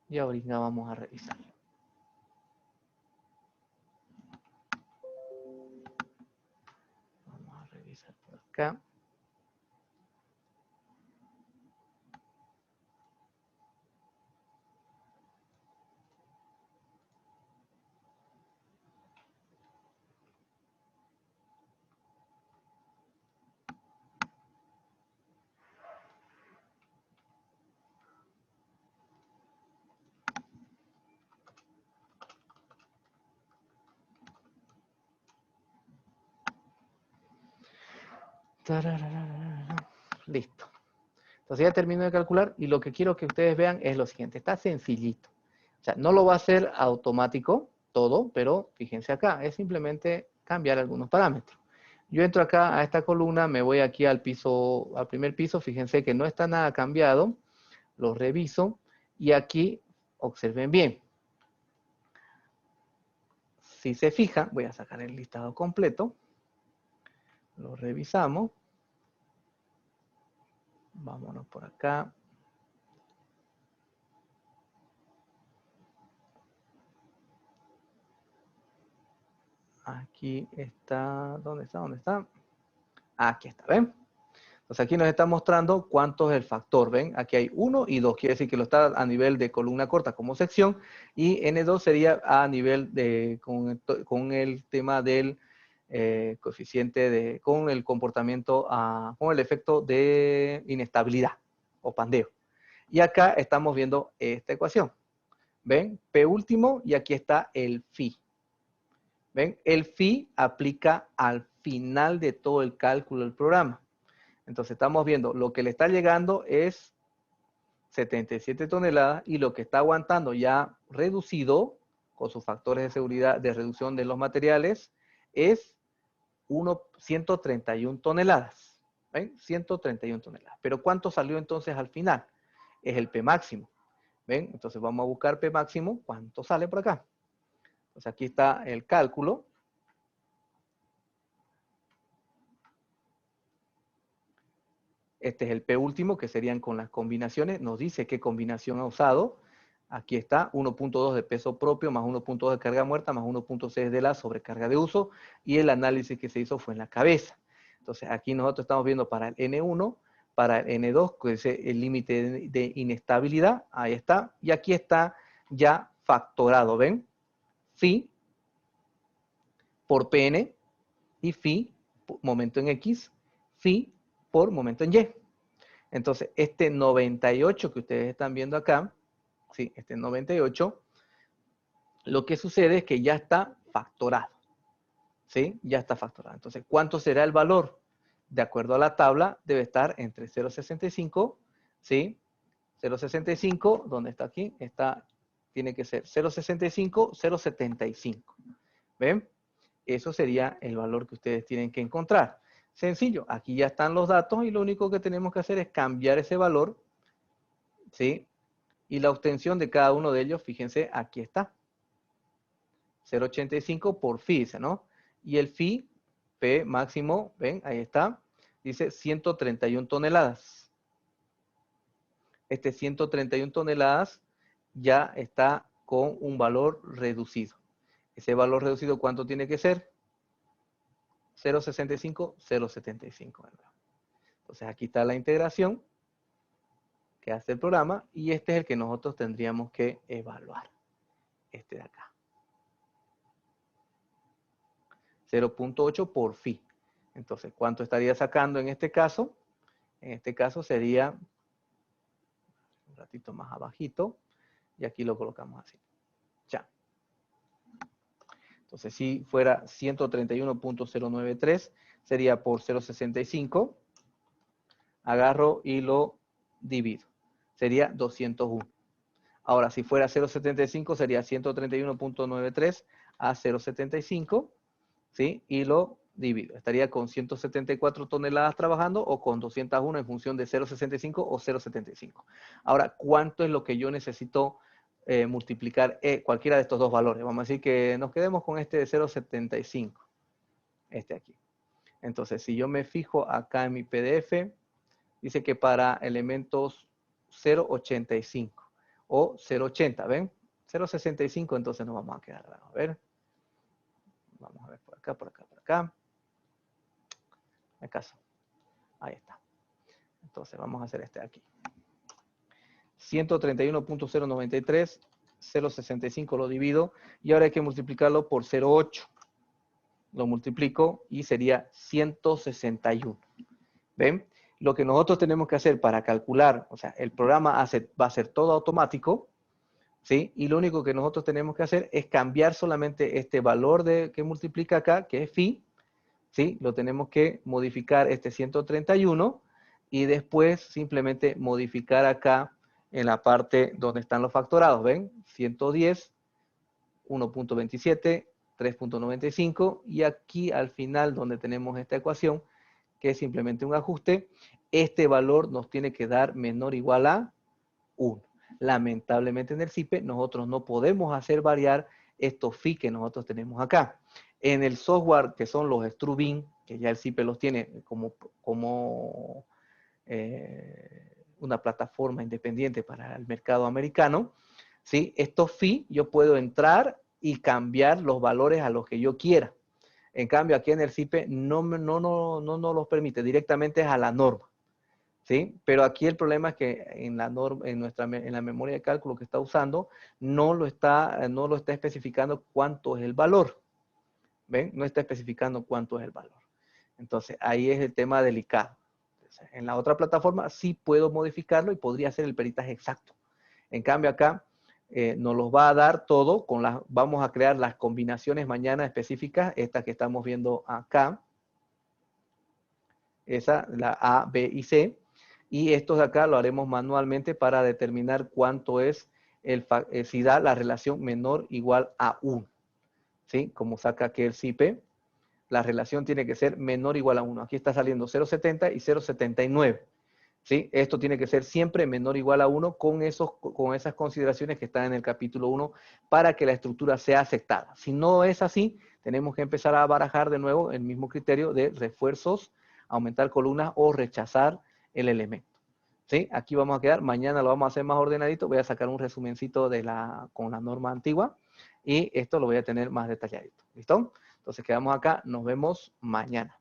S1: Y ahorita vamos a revisar. Vamos a revisar por acá. Listo. Entonces ya termino de calcular y lo que quiero que ustedes vean es lo siguiente. Está sencillito. O sea, no lo va a hacer automático todo, pero fíjense acá, es simplemente cambiar algunos parámetros. Yo entro acá a esta columna, me voy aquí al piso, al primer piso, fíjense que no está nada cambiado, lo reviso y aquí observen bien. Si se fija, voy a sacar el listado completo, lo revisamos. Vámonos por acá. Aquí está, ¿dónde está? ¿Dónde está? Aquí está, ¿ven? Entonces aquí nos está mostrando cuánto es el factor, ¿ven? Aquí hay 1 y 2, quiere decir que lo está a nivel de columna corta como sección, y N2 sería a nivel de, con el tema del coeficiente de, con el comportamiento, con el efecto de inestabilidad o pandeo. Y acá estamos viendo esta ecuación, ¿ven? P último y aquí está el phi. ¿Ven? El phi aplica al final de todo el cálculo del programa. Entonces estamos viendo, lo que le está llegando es 77 toneladas y lo que está aguantando ya reducido con sus factores de seguridad de reducción de los materiales es 131 toneladas. ¿Ven? 131 toneladas. Pero ¿cuánto salió entonces al final? Es el P máximo. ¿Ven? Entonces vamos a buscar P máximo. ¿Cuánto sale por acá? Entonces aquí está el cálculo. Este es el P último, que serían con las combinaciones. Nos dice qué combinación ha usado. Aquí está, 1.2 de peso propio, más 1.2 de carga muerta, más 1.6 de la sobrecarga de uso. Y el análisis que se hizo fue en la cabeza. Entonces, aquí nosotros estamos viendo para el N1, para el N2, que es el límite de inestabilidad. Ahí está. Y aquí está ya factorado, ¿ven? Phi por Pn y phi por momento en X, phi por momento en Y. Entonces, este 98 que ustedes están viendo acá, ¿sí? Este 98, lo que sucede es que ya está factorado, ¿sí? Ya está factorado. Entonces, ¿cuánto será el valor? De acuerdo a la tabla, debe estar entre 0,65, ¿sí? 0,65, ¿dónde está aquí? Tiene que ser 0,65, 0,75. ¿Ven? Eso sería el valor que ustedes tienen que encontrar. Sencillo, aquí ya están los datos y lo único que tenemos que hacer es cambiar ese valor, ¿sí? Y la obtención de cada uno de ellos, fíjense, aquí está. 0,85 por phi, ¿no? Y el phi, P máximo, ven, ahí está, dice 131 toneladas. Este 131 toneladas ya está con un valor reducido. Ese valor reducido, ¿cuánto tiene que ser? 0,65, 0,75. Entonces aquí está la integración que hace el programa y este es el que nosotros tendríamos que evaluar. Este de acá. 0,8 por phi. Entonces, ¿cuánto estaría sacando en este caso? En este caso sería un ratito más abajito y aquí lo colocamos así. Ya. Entonces, si fuera 131.093, sería por 0,65. Agarro y lo divido. Sería 201. Ahora, si fuera 0,75, sería 131.93 a 0,75, ¿sí? Y lo divido. Estaría con 174 toneladas trabajando o con 201 en función de 0,65 o 0,75. Ahora, ¿cuánto es lo que yo necesito multiplicar cualquiera de estos dos valores? Vamos a decir que nos quedemos con este de 0,75. Este aquí. Entonces, si yo me fijo acá en mi PDF, dice que para elementos 0,85 o 0,80, ¿ven? 0,65, entonces nos vamos a quedar. A ver. Vamos a ver por acá, por acá, por acá. ¿Acaso? Ahí está. Entonces vamos a hacer este de aquí. 131.093, 0,65 lo divido y ahora hay que multiplicarlo por 0,8. Lo multiplico y sería 161. ¿Ven? Lo que nosotros tenemos que hacer para calcular, o sea, el programa va a ser todo automático, ¿sí? Y lo único que nosotros tenemos que hacer es cambiar solamente este valor que multiplica acá, que es phi, ¿sí? Lo tenemos que modificar este 131 y después simplemente modificar acá en la parte donde están los factorados, ¿ven? 110, 1.27, 3.95 y aquí al final donde tenemos esta ecuación, que es simplemente un ajuste, este valor nos tiene que dar menor o igual a 1. Lamentablemente en el CIPE nosotros no podemos hacer variar estos phi que nosotros tenemos acá. En el software que son los Strubin, que ya el CIPE los tiene como una plataforma independiente para el mercado americano, ¿sí? Estos phi yo puedo entrar y cambiar los valores a los que yo quiera. En cambio, aquí en el CIPE no los permite, directamente es a la norma. ¿Sí? Pero aquí el problema es que en la memoria de cálculo que está usando no lo está especificando cuánto es el valor. ¿Ven? No está especificando cuánto es el valor. Entonces, ahí es el tema delicado. En la otra plataforma sí puedo modificarlo y podría hacer el peritaje exacto. En cambio acá nos los va a dar todo, vamos a crear las combinaciones mañana específicas, estas que estamos viendo acá. Esa, la A, B y C. Y estos de acá lo haremos manualmente para determinar cuánto es si da la relación menor o igual a 1. ¿Sí? Como saca aquí el CIPE, la relación tiene que ser menor o igual a 1. Aquí está saliendo 0,70 y 0,79. ¿Sí? Esto tiene que ser siempre menor o igual a 1 con esas consideraciones que están en el capítulo 1 para que la estructura sea aceptada. Si no es así, tenemos que empezar a barajar de nuevo el mismo criterio de refuerzos, aumentar columnas o rechazar el elemento. ¿Sí? Aquí vamos a quedar, mañana lo vamos a hacer más ordenadito, voy a sacar un resumencito con la norma antigua y esto lo voy a tener más detalladito. ¿Listo? Entonces quedamos acá, nos vemos mañana.